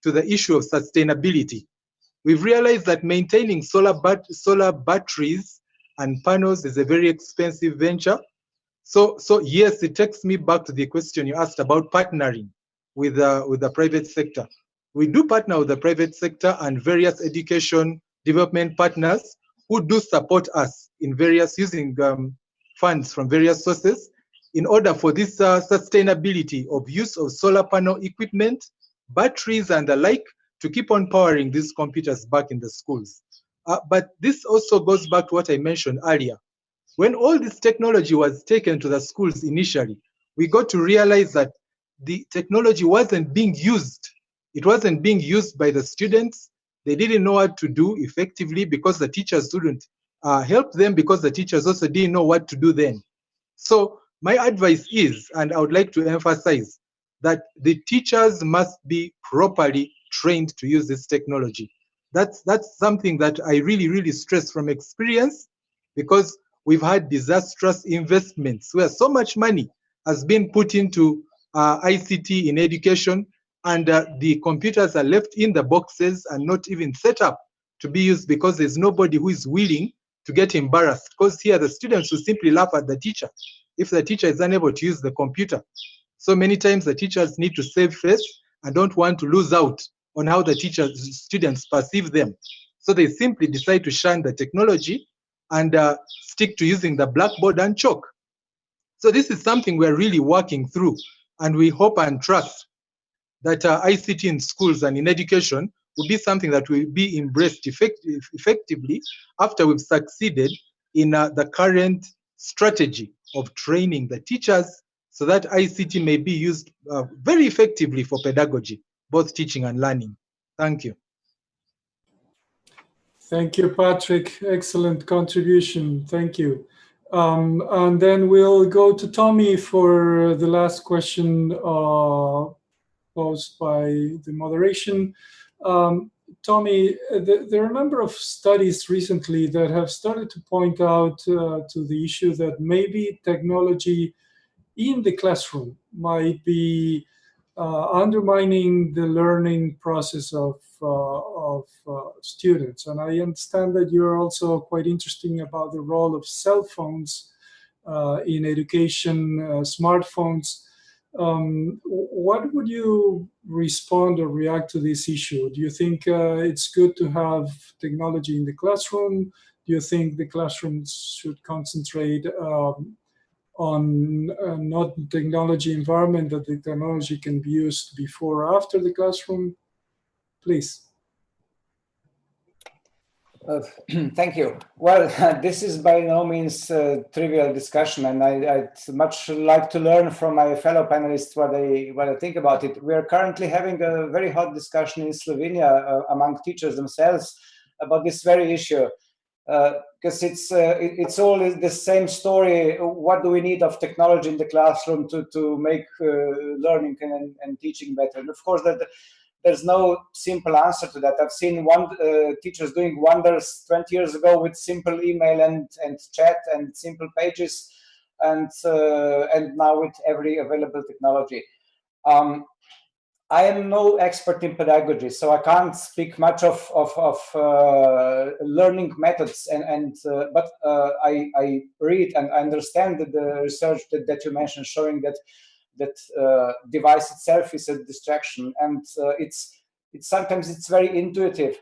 the issue of sustainability. We've realized that maintaining solar batteries and panels is a very expensive venture. So yes, it takes me back to the question you asked about partnering with the private sector. We do partner with the private sector and various education development partners who do support us in various using funds from various sources in order for this sustainability of use of solar panel equipment, batteries and the like to keep on powering these computers back in the schools. But this also goes back to what I mentioned earlier. When all this technology was taken to the schools initially, we got to realize that the technology wasn't being used. It wasn't being used by the students. They didn't know what to do effectively because the teachers couldn't help them, because the teachers also didn't know what to do then. So my advice is, and I would like to emphasize, that the teachers must be properly trained to use this technology. That's something that I really, really stress from experience, because we've had disastrous investments where so much money has been put into ICT in education, and the computers are left in the boxes and not even set up to be used because there's nobody who is willing to get embarrassed, because here the students will simply laugh at the teacher if the teacher is unable to use the computer. So many times the teachers need to save face and don't want to lose out on how the students perceive them. So they simply decide to shun the technology and stick to using the blackboard and chalk. So this is something we're really working through, and we hope and trust that ICT in schools and in education will be something that will be embraced effectively after we've succeeded in the current strategy of training the teachers so that ICT may be used very effectively for pedagogy, both teaching and learning. Thank you. Thank you, Patrick. Excellent contribution. Thank you. And then we'll go to Tommy for the last question posed by the moderation. Tommy, there are a number of studies recently that have started to point out to the issue that maybe technology in the classroom might be undermining the learning process of students. And I understand that you're also quite interested about the role of cell phones in education, smartphones. What would you respond or react to this issue? Do you think it's good to have technology in the classroom? Do you think the classrooms should concentrate on not technology environment, that the technology can be used before or after the classroom? Please. Thank you. Well, this is by no means a trivial discussion, and I'd much like to learn from my fellow panelists what they think about it. We are currently having a very hot discussion in Slovenia among teachers themselves about this very issue, because it's all the same story. What do we need of technology in the classroom to make learning and teaching better? And of course, there's no simple answer to that. I've seen teachers doing wonders 20 years ago with simple email and chat and simple pages, and now with every available technology. I am no expert in pedagogy, so I can't speak much of learning methods. But I read and understand the research that you mentioned, showing that device itself is a distraction, and it's sometimes very intuitive.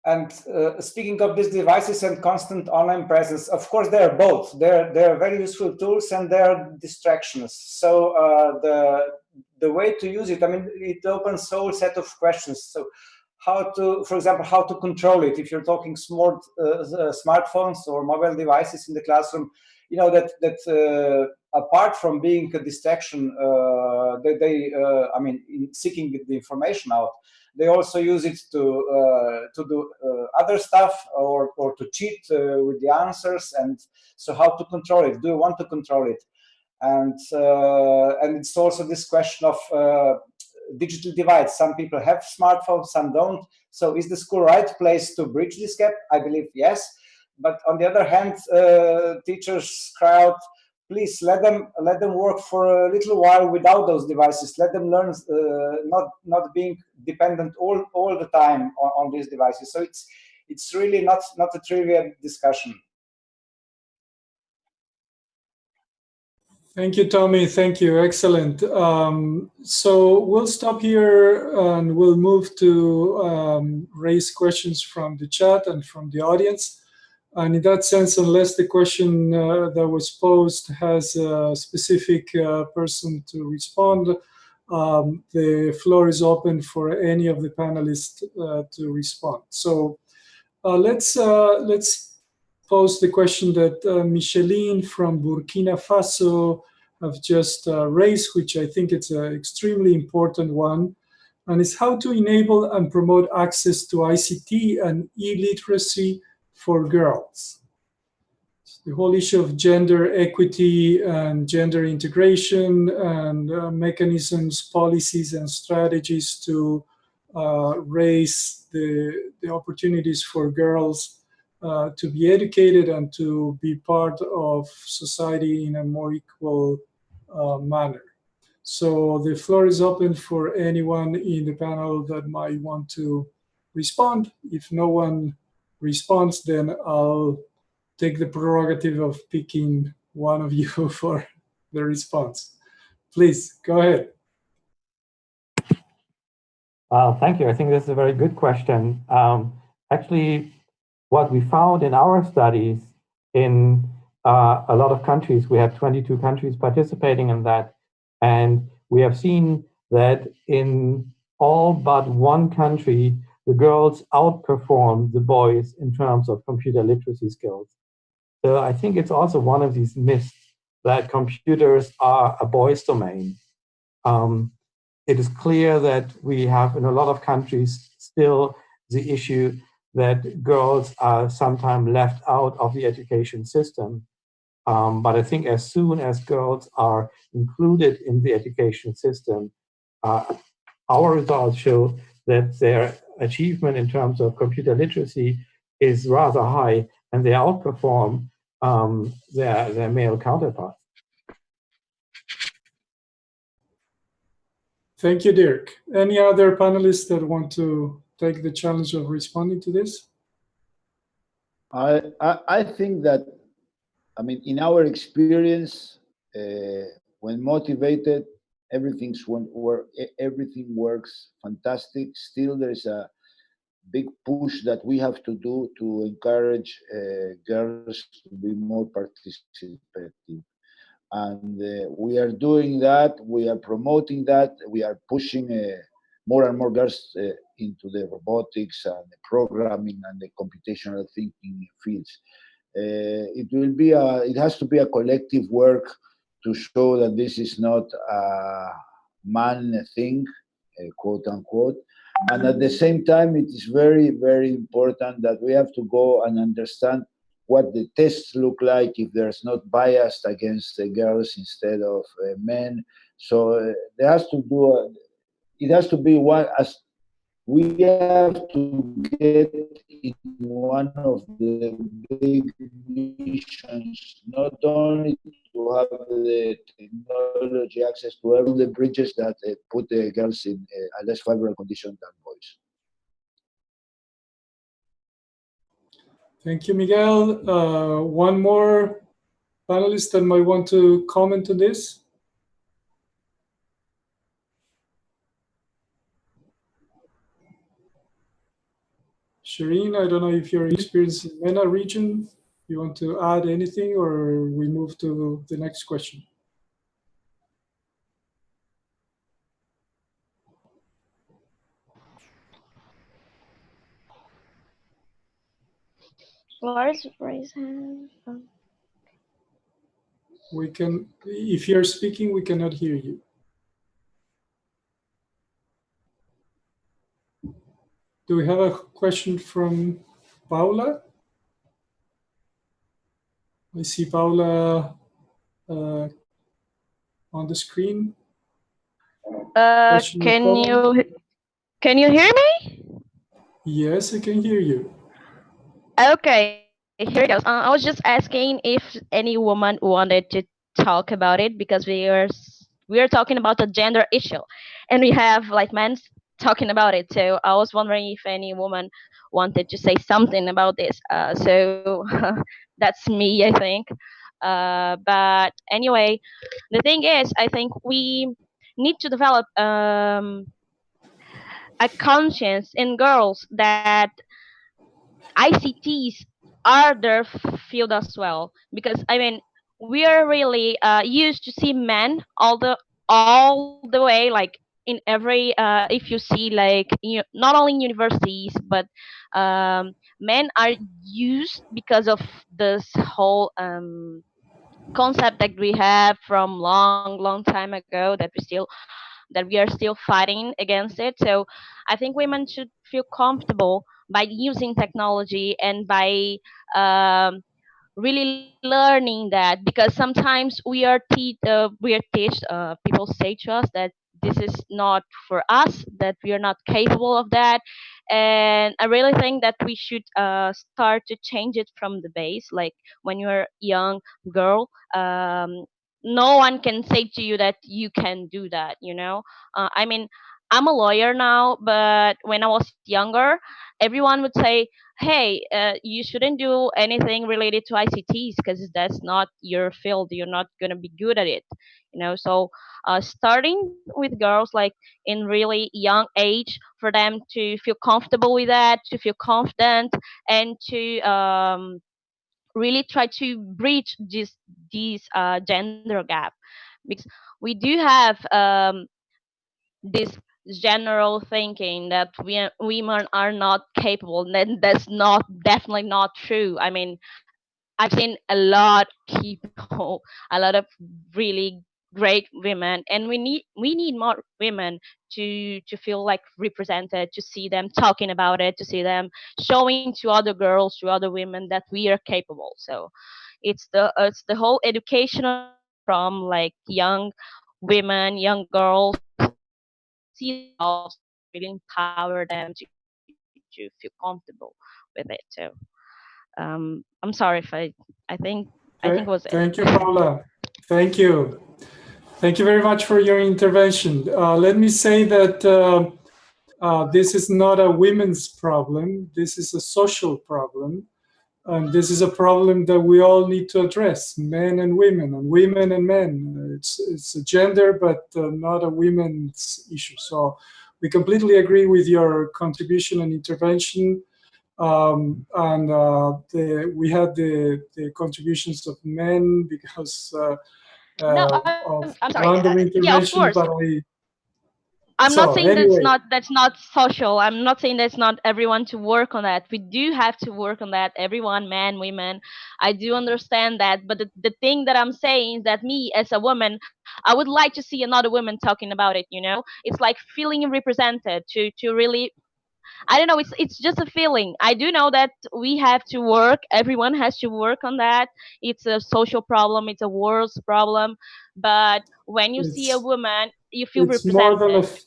And speaking of these devices and constant online presence, of course they are both. They're very useful tools and they are distractions. So the way to use it, I mean, it opens a whole set of questions. So for example, how to control it. If you're talking smartphones or mobile devices in the classroom, you know that apart from being a distraction, I mean, in seeking the information out, they also use it to do other stuff or to cheat with the answers. And so, how to control it? Do you want to control it? And it's also this question of digital divide. Some people have smartphones, some don't. So, is the school right place to bridge this gap? I believe yes. But on the other hand, teachers cry out, please let them work for a little while without those devices. Let them learn not being dependent all the time on these devices. So it's really not a trivial discussion. Thank you, Tommy. Thank you. Excellent. So we'll stop here and we'll move to raise questions from the chat and from the audience. And in that sense, unless the question that was posed has a specific person to respond, the floor is open for any of the panelists to respond. So let's pose the question that Micheline from Burkina Faso have just raised, which I think it's an extremely important one, and it's how to enable and promote access to ICT and e-literacy for girls. The whole issue of gender equity and gender integration and mechanisms, policies, and strategies to raise the opportunities for girls to be educated and to be part of society in a more equal manner. So the floor is open for anyone in the panel that might want to respond. If no one responds, then I'll take the prerogative of picking one of you for the response. Please, go ahead. Well, thank you. I think this is a very good question. Actually, what we found in our studies in a lot of countries, we had 22 countries participating in that, and we have seen that in all but one country, the girls outperform the boys in terms of computer literacy skills. So I think it's also one of these myths that computers are a boys' domain. It is clear that we have in a lot of countries still the issue that girls are sometimes left out of the education system. But I think as soon as girls are included in the education system, our results show that their achievement in terms of computer literacy is rather high, and they outperform their male counterparts. Thank you, Dirk. Any other panelists that want to take the challenge of responding to this? I think that, I mean, in our experience, when motivated, everything works fantastic. Still, there's a big push that we have to do to encourage girls to be more participative. And we are doing that, we are promoting that, we are pushing more and more girls into the robotics and the programming and the computational thinking fields. It has to be a collective work to show that this is not a man thing, quote unquote. And at the same time, it is very, very important that we have to go and understand what the tests look like if there's not biased against the girls instead of men. So there has to do, it has to be one, as we have to get in one of the big missions, not only to have the technology access to all the bridges that put the girls in a less favorable condition than boys. Thank you, Miguel. One more panelist that might want to comment on this. Shireen, I don't know if you're experienced in MENA region. You want to add anything, or we move to the next question? Lars, raise hand. We can, if you're speaking, we cannot hear you. Do we have a question from Paula? I see Paula on the screen. Can you hear me? Yes, I can hear you. Okay, here it goes. I was just asking if any woman wanted to talk about it because we are talking about a gender issue, and we have like men talking about it. So I was wondering if any woman wanted to say something about this. So that's me, I think. But anyway, the thing is, I think we need to develop a conscience in girls that ICTs are their field as well, because I mean we are really used to see men all the way, like in every if you see like not only in universities but men are used because of this whole concept that we have from long time ago, that we are still fighting against it. So I think women should feel comfortable by using technology and by really learning that, because sometimes we are teach people say to us that this is not for us, that we are not capable of that. And I really think that we should start to change it from the base, like when you're a young girl, no one can say to you that you can do that, I mean, I'm a lawyer now, but when I was younger, everyone would say, hey, you shouldn't do anything related to ICTs because that's not your field. You're not going to be good at it. So starting with girls like in really young age, for them to feel comfortable with that, to feel confident, and to really try to breach this gender gap, because we do have this general thinking that women are not capable. Then that's not definitely not true. I mean, I've seen a lot of people, a lot of really great women, and we need more women to feel like represented, to see them talking about it, to see them showing to other girls, to other women that we are capable. So it's the whole educational from like young women, young girls, see themselves, really empower them to feel comfortable with it. So I'm sorry if I think was it. Thank you, Paula. Thank you. Thank you very much for your intervention. Let me say that this is not a women's problem. This is a social problem. And this is a problem that we all need to address, men and women and men. It's a gender, but not a women's issue. So we completely agree with your contribution and intervention. We had the contributions of men because No, of I'm sorry. random Yeah, of intervention, course. but I'm not saying anyway, that's not social. I'm not saying that's not everyone to work on that. We do have to work on that. Everyone, men, women. I do understand that. But the thing that I'm saying is that me as a woman, I would like to see another woman talking about it. It's like feeling represented to really. I don't know. It's just a feeling. I do know that we have to work. Everyone has to work on that. It's a social problem. It's a world's problem. But when you see a woman, you feel it's more than represented.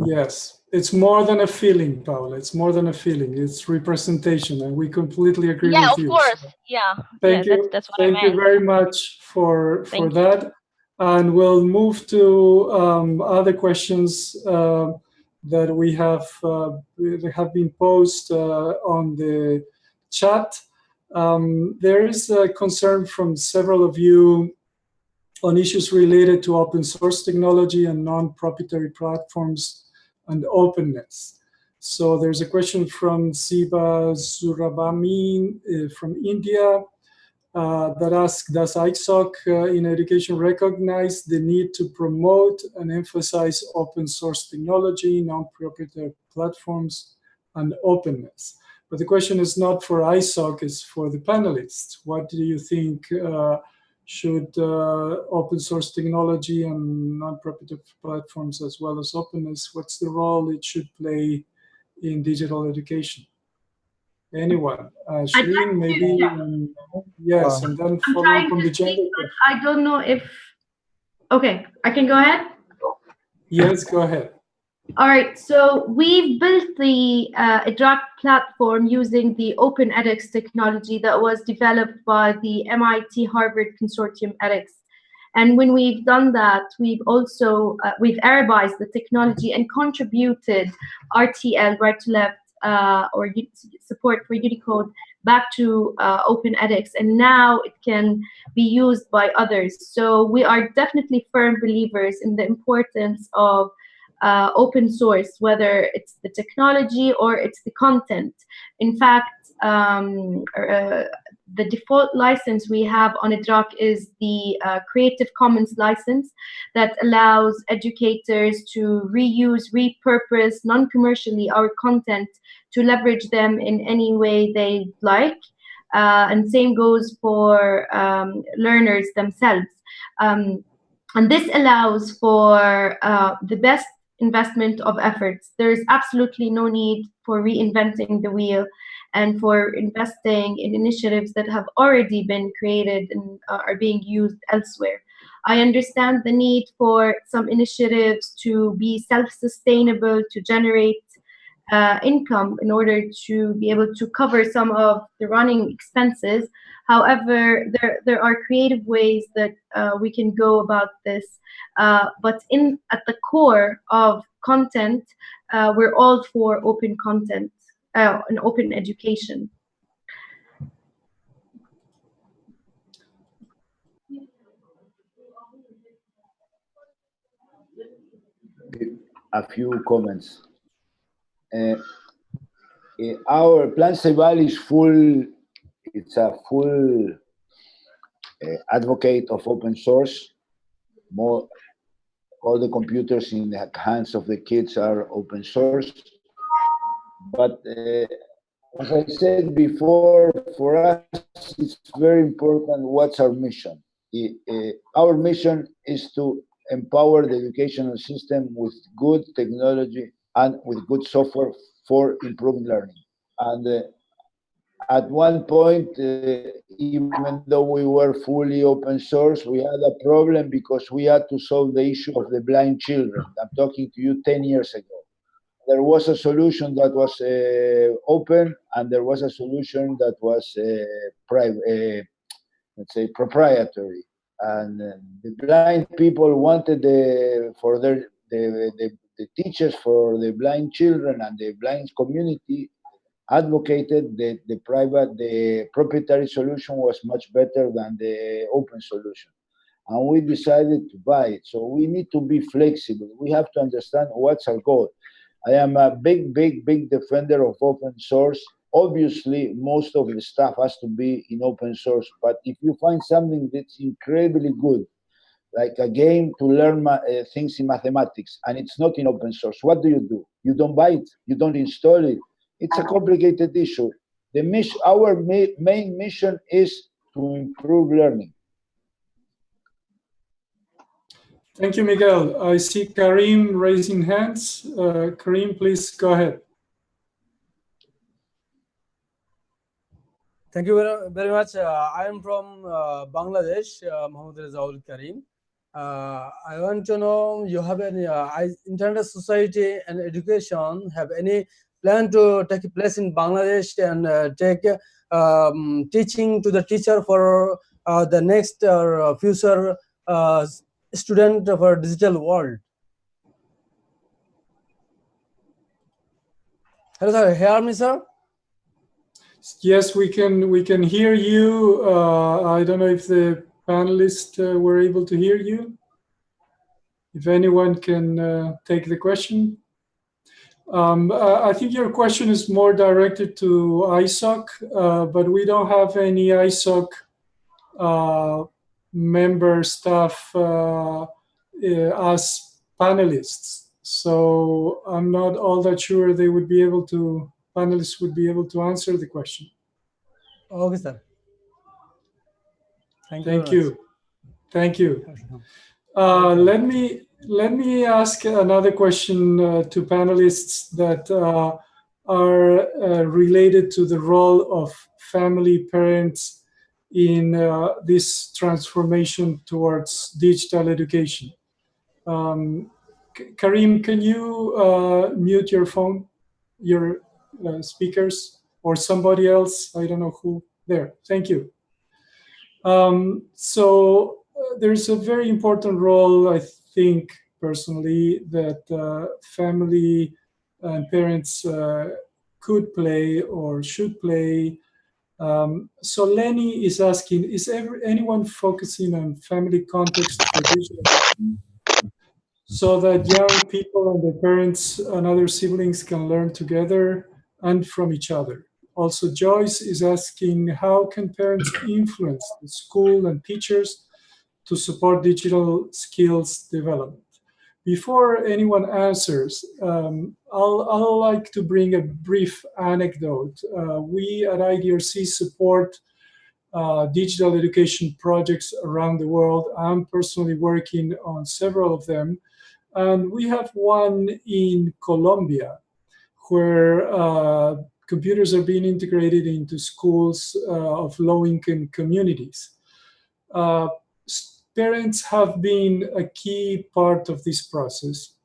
yes, it's more than a feeling, Paula. It's more than a feeling. It's representation, and we completely agree Yeah, with of you. course. So Yeah. thank Yeah, you. that's what I Thank you meant. very much for Thank that. And we'll move to other questions that we have been posed on the chat. There is a concern from several of you on issues related to open source technology and non-proprietary platforms and openness. So there's a question from Siba Surabami from India that asks, does ISOC in education recognize the need to promote and emphasize open source technology, non-proprietary platforms, and openness? But the question is not for ISOC, it's for the panelists. What do you think should open source technology and non-proprietary platforms as well as openness, what's the role it should play in digital education? Anyone? Shireen, maybe? Yes, and then I'm follow trying up on to the speak, gender but question. I don't know if... Okay, I can go ahead? Yes, go ahead. All right, so we've built the IDRAC platform using the Open edX technology that was developed by the MIT Harvard Consortium edX. And when we've done that, we've also, we've Arabized the technology and contributed RTL, right to left, or support for Unicode back to Open edX, and now it can be used by others. So we are definitely firm believers in the importance of open source, whether it's the technology or it's the content. In fact, the default license we have on IDRAC is the Creative Commons license that allows educators to reuse, repurpose non-commercially our content to leverage them in any way they like. And same goes for learners themselves. And this allows for the best investment of efforts. There is absolutely no need for reinventing the wheel and for investing in initiatives that have already been created and are being used elsewhere. I understand the need for some initiatives to be self-sustainable, to generate income in order to be able to cover some of the running expenses. However, there are creative ways that we can go about this. But at the core of content, we're all for open content and open education. A few comments. Our Plan Ceibal is full. It's a full advocate of open source. All the computers in the hands of the kids are open source. But as I said before, for us, it's very important what's our mission. Our mission is to empower the educational system with good technology and with good software for improving learning. And at one point, even though we were fully open source, we had a problem because we had to solve the issue of the blind children. I'm talking to you 10 years ago. There was a solution that was open, and there was a solution that was private, let's say proprietary. And the blind people wanted the teachers for the blind children and the blind community advocated that the proprietary solution was much better than the open solution. And we decided to buy it. So we need to be flexible. We have to understand what's our goal. I am a big defender of open source. Obviously, most of the stuff has to be in open source. But if you find something that's incredibly good, like a game to learn things in mathematics, and it's not in open source, what do? You don't buy it. You don't install it. It's a complicated issue. Our main mission is to improve learning. Thank you, Miguel. I see Karim raising hands. Karim, please go ahead. Thank you very much. I am from Bangladesh, Mohammad Razaul Karim. I want to know, you have any Internet Society and Education have any plan to take place in Bangladesh and take teaching to the teacher for the next future student of our digital world? Hello, sir. Hear me, sir? Yes, we can hear you. I don't know if the panelists were able to hear you. If anyone can take the question. I think your question is more directed to ISOC, but we don't have any ISOC member staff as panelists. So I'm not all that sure they would be able to, panelists would be able to answer the question. Okay, sir. Thank you. Thank you. Let me ask another question to panelists that are related to the role of family, parents in this transformation towards digital education. Karim, can you mute your phone, your speakers, or somebody else? I don't know who. There, thank you. There's a very important role, I think, personally, that family and parents could play or should play. So Lenny is asking, is anyone focusing on family context for digital so that young people and their parents and other siblings can learn together and from each other? Also, Joyce is asking, how can parents influence the school and teachers to support digital skills development? Before anyone answers, I'll like to bring a brief anecdote. We at IDRC support digital education projects around the world. I'm personally working on several of them. And we have one in Colombia where computers are being integrated into schools of low-income communities. Parents have been a key part of this process.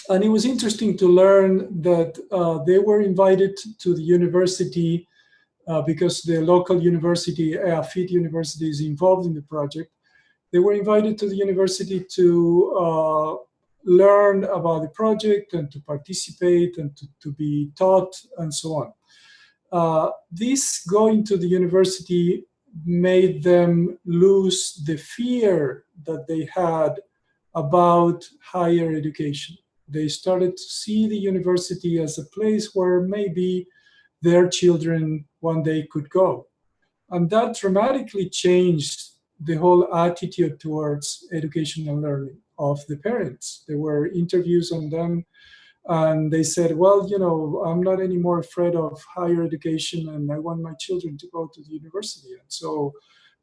And it was interesting to learn that they were invited to the university because the local university, AFIT University, is involved in the project. They were invited to the university to learn about the project and to participate and to be taught and so on. This going to the university made them lose the fear that they had about higher education. They started to see the university as a place where maybe their children one day could go. And that dramatically changed the whole attitude towards education and learning of the parents. There were interviews on them, and they said, well, you know, I'm not anymore afraid of higher education, and I want my children to go to the university. And so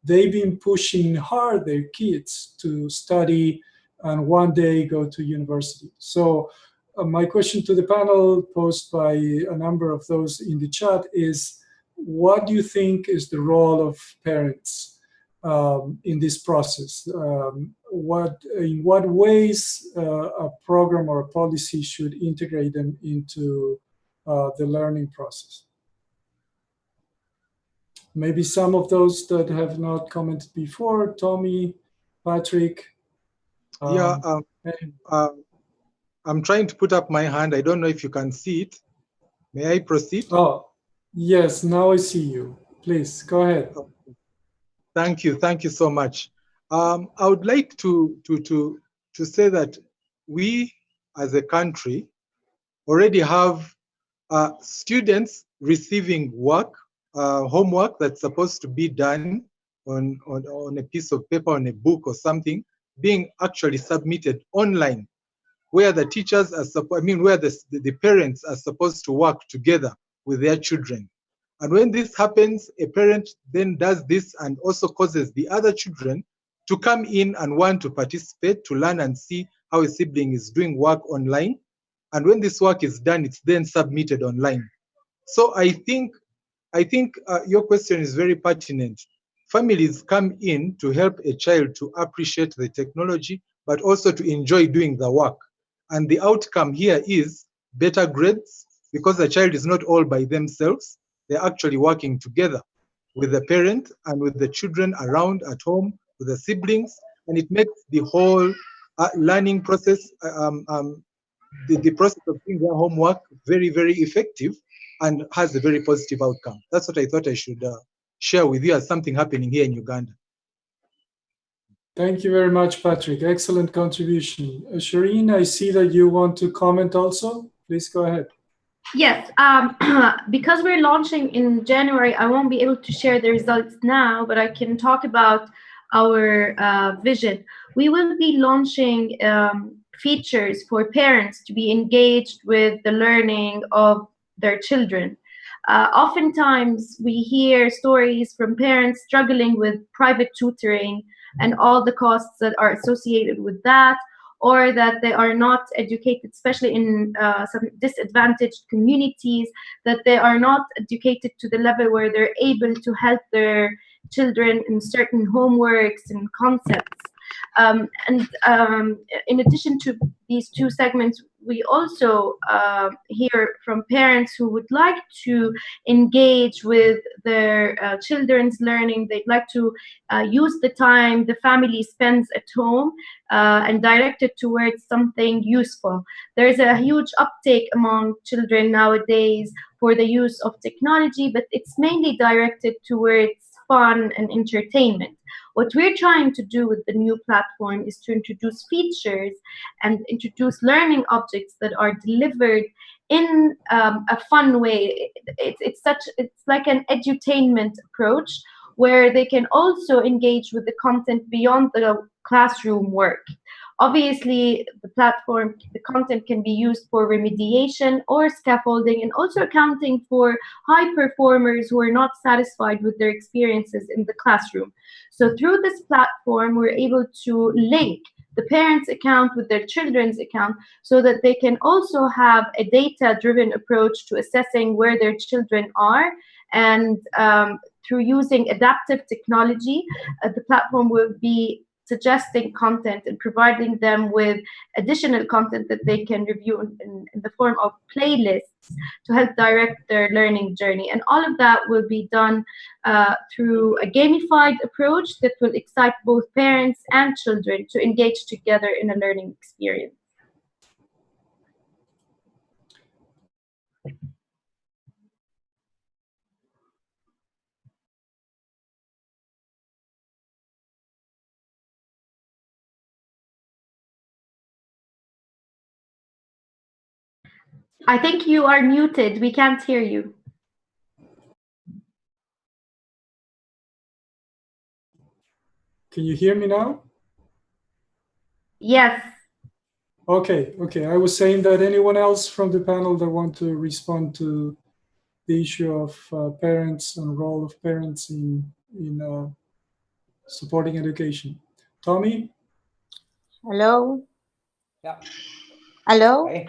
they've been pushing hard their kids to study and one day go to university. So my question to the panel, posed by a number of those in the chat, is what do you think is the role of parents in this process? In what ways a program or a policy should integrate them into the learning process? Maybe some of those that have not commented before, Tommy, Patrick. I'm trying to put up my hand. I don't know if you can see it. May I proceed? Oh, yes, now I see you. Please, go ahead. Thank you so much. I would like to say that we as a country already have students receiving work, homework that's supposed to be done on a piece of paper, on a book or something, being actually submitted online, where the teachers are where the parents are supposed to work together with their children. And when this happens, a parent then does this and also causes the other children to come in and want to participate, to learn and see how a sibling is doing work online. And when this work is done, it's then submitted online. So I think your question is very pertinent. Families come in to help a child to appreciate the technology, but also to enjoy doing the work. And the outcome here is better grades, because the child is not all by themselves. They're actually working together with the parent and with the children around at home, with the siblings, and it makes the whole learning process, the process of doing their homework very, very effective and has a very positive outcome. That's what I thought I should share with you as something happening here in Uganda. Thank you very much, Patrick. Excellent contribution. Shireen, I see that you want to comment also. Please go ahead. Yes, because we're launching in January, I won't be able to share the results now, but I can talk about our vision. We will be launching features for parents to be engaged with the learning of their children. Oftentimes, we hear stories from parents struggling with private tutoring and all the costs that are associated with that, or that they are not educated, especially in some disadvantaged communities, that they are not educated to the level where they're able to help their children in certain homeworks and concepts. In addition to these two segments, we also hear from parents who would like to engage with their children's learning. They'd like to use the time the family spends at home and direct it towards something useful. There's a huge uptake among children nowadays for the use of technology, but it's mainly directed towards fun and entertainment. What we're trying to do with the new platform is to introduce features and introduce learning objects that are delivered in a fun way. It's like an edutainment approach where they can also engage with the content beyond the classroom work. Obviously, the content can be used for remediation or scaffolding, and also accounting for high performers who are not satisfied with their experiences in the classroom. So through this platform, we're able to link the parents' account with their children's account so that they can also have a data-driven approach to assessing where their children are. And through using adaptive technology, the platform will be suggesting content and providing them with additional content that they can review in the form of playlists to help direct their learning journey. And all of that will be done through a gamified approach that will excite both parents and children to engage together in a learning experience. I think you are muted. We can't hear you. Can you hear me now? Yes. Okay. I was saying that anyone else from the panel that want to respond to the issue of parents and role of parents in supporting education. Tommy? Hello? Yeah. Hello? Hi.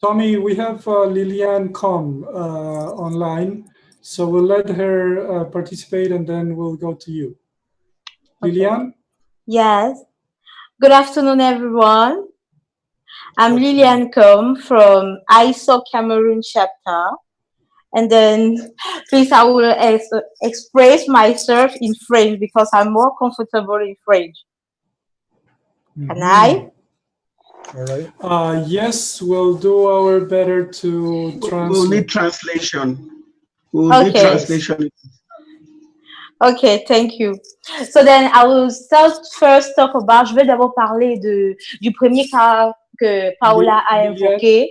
Tommy, we have Liliane Com online, so we'll let her participate and then we'll go to you. Okay. Liliane? Yes. Good afternoon, everyone. I'm Liliane Com from ISOC Cameroon chapter. And then, please, I will express myself in French because I'm more comfortable in French. Can I? All right. Yes, we'll do our better to translate. We'll need translation. We'll need translation. Okay, thank you. So then I will first talk about, je vais d'abord parler du premier cas que Paola a invoqué.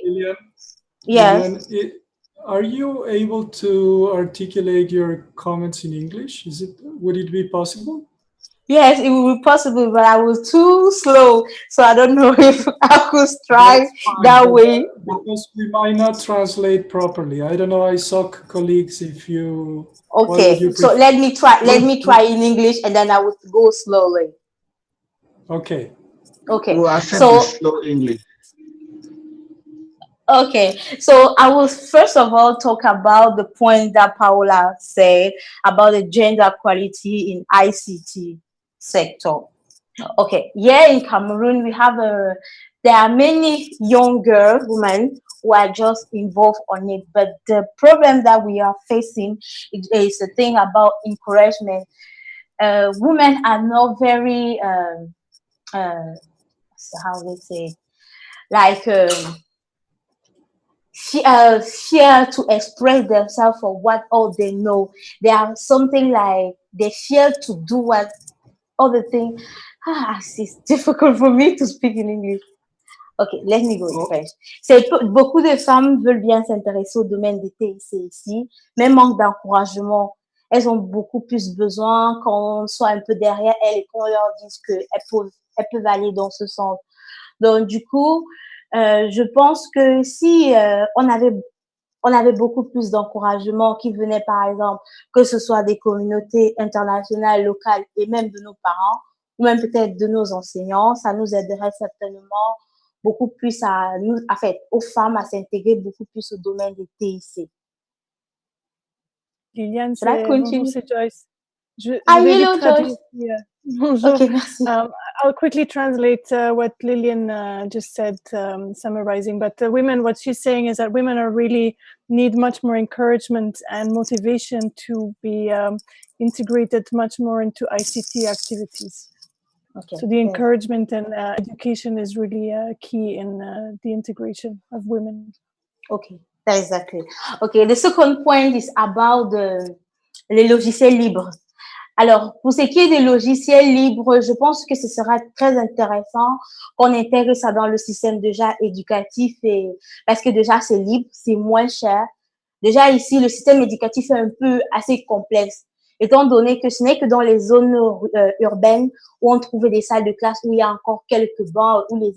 Yes. Liliane, are you able to articulate your comments in English? Would it be possible? Yes, it will be possible, but I was too slow, so I don't know if I could try that way. Because we might not translate properly. I don't know, ISOC colleagues, if you... Okay, so let me try in English, and then I will go slowly. Okay. Okay. We'll accept the slow English. Okay, so I will first of all talk about the point that Paola said about the gender equality in ICT sector. Okay, here in Cameroon, we have there are many young girls, women, who are just involved on it. But the problem that we are facing is the thing about encouragement. Women are not very, how they say, like, fear to express themselves for what all they know. They are something like they fear to do what all the things. It's difficult for me to speak in English. Okay, let me go in French. Beaucoup de femmes veulent bien s'intéresser au domaine des TIC ici, mais manque d'encouragement. Elles ont beaucoup plus besoin qu'on soit un peu derrière elles et qu'on leur dise qu'elles peuvent aller dans ce sens. Donc, du coup, je pense que si on avait beaucoup plus d'encouragement qui venait, par exemple, que ce soit des communautés internationales, locales et même de nos parents, ou même peut-être de nos enseignants, ça nous aiderait certainement beaucoup plus aux femmes à s'intégrer beaucoup plus au domaine des TIC. Liliane, bonjour, c'est Joyce. Je vais vite traduire. Bonjour. Okay, merci. I'll quickly translate what Lilian just said, summarizing. But women, what she's saying is that women really need much more encouragement and motivation to be integrated much more into ICT activities. Okay. So the encouragement and education is really key in the integration of women. Okay, exactly. Okay, the second point is about les logiciels libres. Alors, pour ce qui est des logiciels libres, je pense que ce sera très intéressant qu'on intègre ça dans le système déjà éducatif parce que déjà c'est libre, c'est moins cher. Déjà ici, le système éducatif est un peu assez complexe, étant donné que ce n'est que dans les zones urbaines où on trouve des salles de classe où il y a encore quelques bancs où les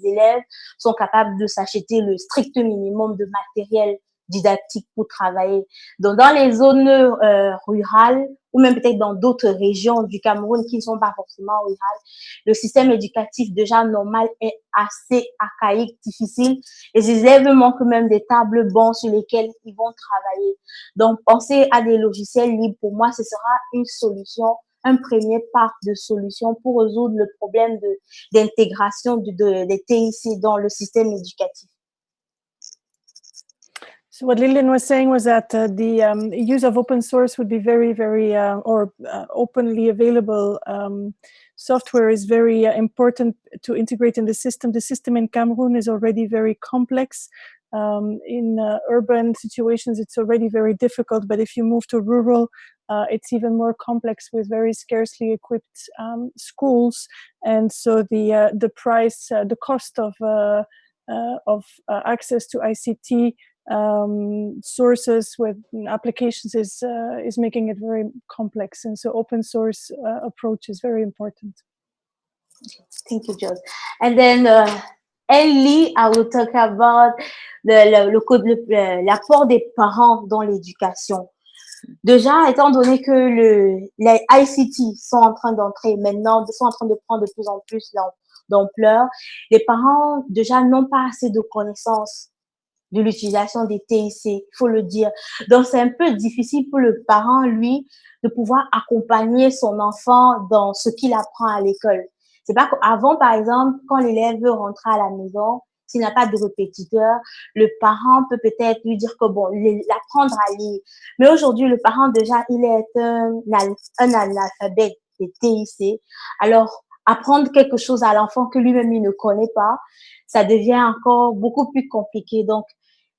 élèves sont capables de s'acheter le strict minimum de matériel didactique pour travailler. Donc, dans les zones rurales ou même peut-être dans d'autres régions du Cameroun qui ne sont pas forcément rurales, le système éducatif déjà normal est assez archaïque, difficile. Les élèves manquent même des tables bancs sur lesquels ils vont travailler. Donc, penser à des logiciels libres, pour moi, ce sera une solution, un premier pas de solution pour résoudre le problème d'intégration des TIC dans le système éducatif. So what Lilian was saying was that the use of open source would be very, very, openly available software is very important to integrate in the system. The system in Cameroon is already very complex. In urban situations, it's already very difficult, but if you move to rural, it's even more complex with very scarcely equipped schools. And so the price, the cost of access to ICT sources with applications is making it very complex, and so open source approach is very important. Thank you, Joyce. And then Ellie, I will talk about l'apport des parents dans l'éducation. Déjà, étant donné que les ICT sont en train d'entrer maintenant, sont en train de prendre de plus en plus d'ampleur, les parents déjà n'ont pas assez de connaissances de l'utilisation des TIC, il faut le dire. Donc, c'est un peu difficile pour le parent, lui, de pouvoir accompagner son enfant dans ce qu'il apprend à l'école. C'est pas qu'avant, par exemple, quand l'élève veut rentrer à la maison, s'il n'a pas de répétiteur, le parent peut peut-être lui dire que bon, l'apprendre à lire. Mais aujourd'hui, le parent, déjà, il est un analphabète des TIC. Alors, apprendre quelque chose à l'enfant que lui-même, il ne connaît pas, ça devient encore beaucoup plus compliqué. Donc,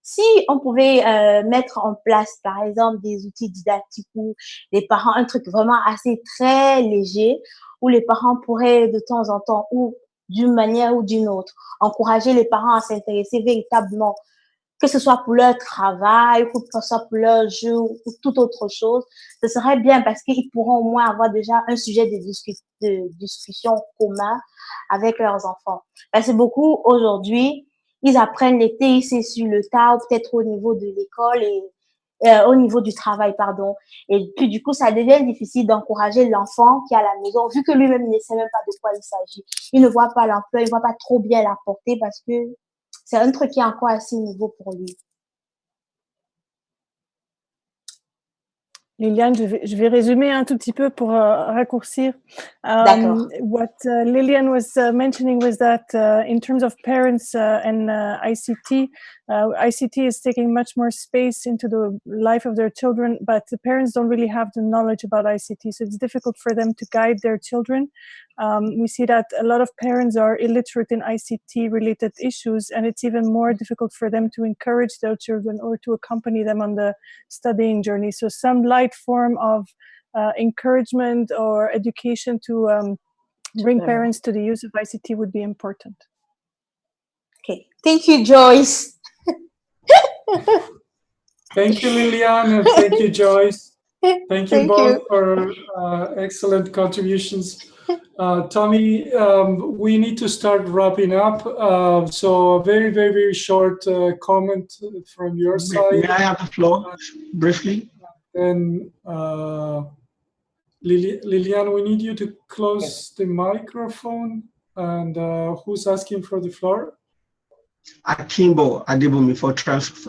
si on pouvait mettre en place, par exemple, des outils didactiques où les parents, un truc vraiment assez très léger, où les parents pourraient de temps en temps, ou d'une manière ou d'une autre, encourager les parents à s'intéresser véritablement, que ce soit pour leur travail, que ce soit pour leur jeu ou toute autre chose, ce serait bien parce qu'ils pourront au moins avoir déjà un sujet de discussion commun avec leurs enfants. Parce que beaucoup, aujourd'hui, ils apprennent les TIC sur le tas, ou peut-être au niveau de l'école et au niveau du travail, pardon. Et puis, du coup, ça devient difficile d'encourager l'enfant qui est à la maison, vu que lui-même ne sait même pas de quoi il s'agit. Il ne voit pas l'emploi, il ne voit pas trop bien la portée parce que c'est un truc qui est encore assez nouveau pour lui. Liliane, je vais résumer un tout petit peu pour raccourcir. What Liliane was mentioning was that in terms of parents and ICT, ICT is taking much more space into the life of their children, but the parents don't really have the knowledge about ICT, so it's difficult for them to guide their children. We see that a lot of parents are illiterate in ICT-related issues, and it's even more difficult for them to encourage their children or to accompany them on the studying journey. So some light form of encouragement or education to bring parents to the use of ICT would be important. Okay, thank you, Joyce. Thank you, Liliane, and thank you, Joyce. Thank you both for excellent contributions. Tommy, we need to start wrapping up. So a very, very, very short comment from your side. May I have the floor briefly? And Lilian, we need you to close the microphone. And who's asking for the floor? Akimbo Adebomi for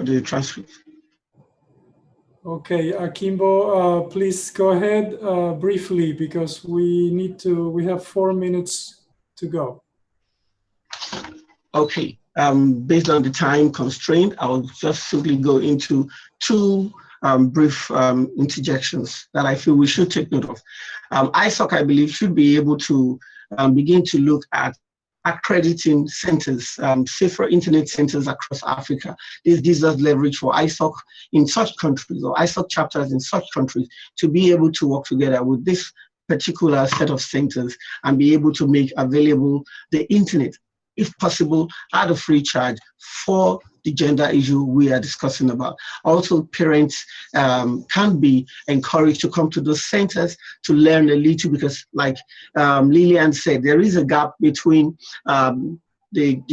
the transcript. Okay, Akimbo, please go ahead briefly, because we have 4 minutes to go. Okay, based on the time constraint, I'll just simply go into two brief interjections that I feel we should take note of. ISOC, I believe, should be able to begin to look at accrediting centers, safer internet centers across Africa. This gives us leverage for ISOC in such countries, or ISOC chapters in such countries, to be able to work together with this particular set of centers and be able to make available the internet, if possible, at a free charge for the gender issue we are discussing about. Also, parents can be encouraged to come to those centers to learn a little, because like Lillian said, there is a gap between the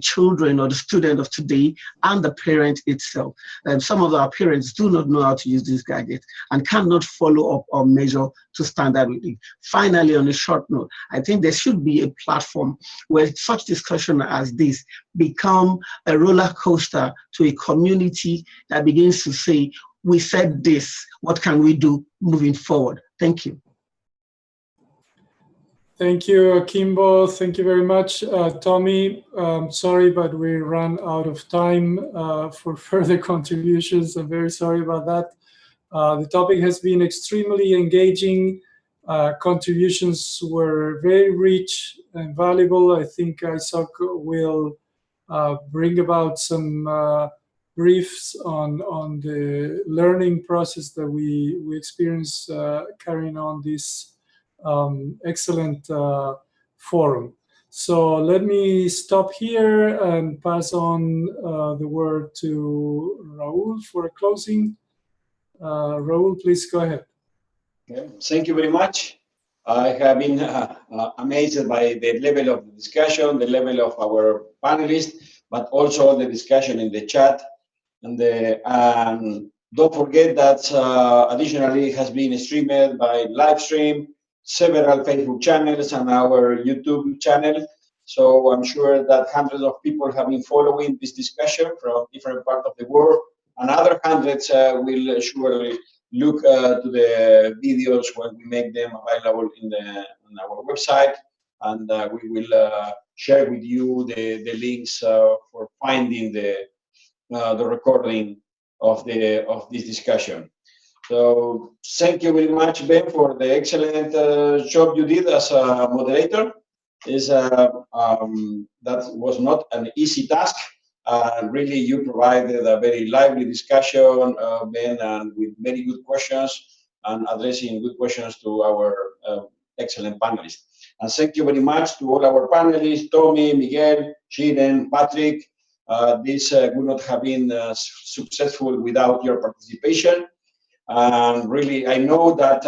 children or the student of today and the parent itself. Some of our parents do not know how to use this gadget and cannot follow up or measure to standard with it. Finally, on a short note, I think there should be a platform where such discussion as this become a roller coaster to a community that begins to say, we said this, what can we do moving forward? Thank you. Thank you, Kimbo. Thank you very much. Tommy, sorry, but we ran out of time for further contributions. I'm very sorry about that. The topic has been extremely engaging. Contributions were very rich and valuable. I think ISOC will bring about some briefs on the learning process that we experience carrying on this excellent forum. So let me stop here and pass on the word to Raul for a closing. Raul, please go ahead. Okay. Thank you very much. I have been amazed by the level of the discussion, the level of our panelists, but also the discussion in the chat. And don't forget that additionally it has been streamed by live stream, several Facebook channels, and our YouTube channel. So I'm sure that hundreds of people have been following this discussion from different parts of the world, and other hundreds will surely look to the videos when we make them available on our website, and we will share with you the links for finding the recording of this discussion. So thank you very much, Ben, for the excellent job you did as a moderator. That was not an easy task. Really, you provided a very lively discussion, Ben, and with very good questions and addressing good questions to our excellent panelists. And thank you very much to all our panelists, Tommy, Miguel, Shiren, Patrick. This would not have been successful without your participation. Really, I know that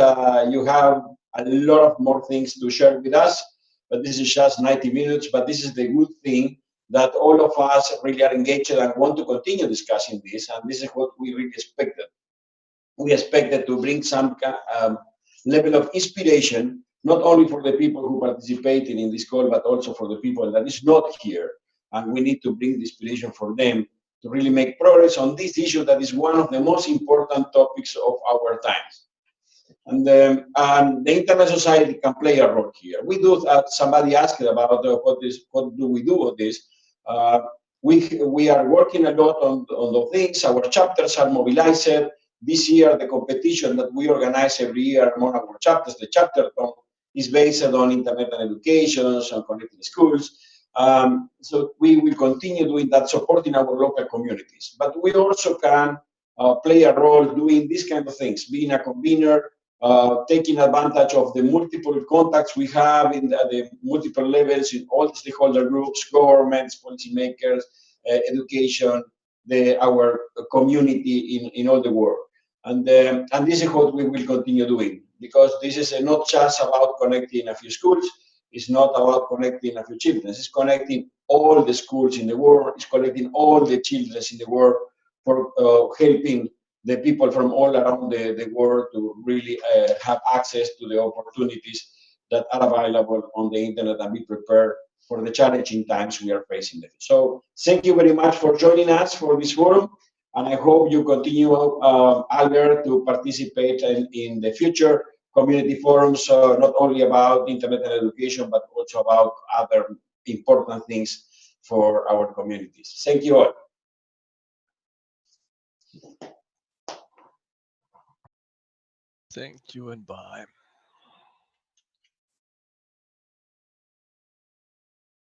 you have a lot of more things to share with us, but this is just 90 minutes. But this is the good thing, that all of us really are engaged and want to continue discussing this, and this is what we really expected. We expected to bring some level of inspiration, not only for the people who participated in this call, but also for the people that is not here. And we need to bring the inspiration for them to really make progress on this issue that is one of the most important topics of our times. And the internet society can play a role here. We do. Somebody asked about what do we do with this. We are working a lot on those things. Our chapters are mobilized. This year, the competition that we organize every year among our chapters, the chapter-thon, is based on internet and education, on connecting schools. So we will continue doing that, supporting our local communities. But we also can play a role doing these kind of things, being a convener, taking advantage of the multiple contacts we have in the multiple levels in all the stakeholder groups, governments, policymakers, education, our community in all the world. And this is what we will continue doing, because this is not just about connecting a few schools. It's not about connecting a few children. It's connecting all the schools in the world. It's connecting all the children in the world for helping the people from all around the world to really have access to the opportunities that are available on the internet and be prepared for the challenging times we are facing. So thank you very much for joining us for this forum, and I hope you continue, Albert, to participate in the future community forums, not only about internet and education, but also about other important things for our communities. Thank you all. Thank you and bye.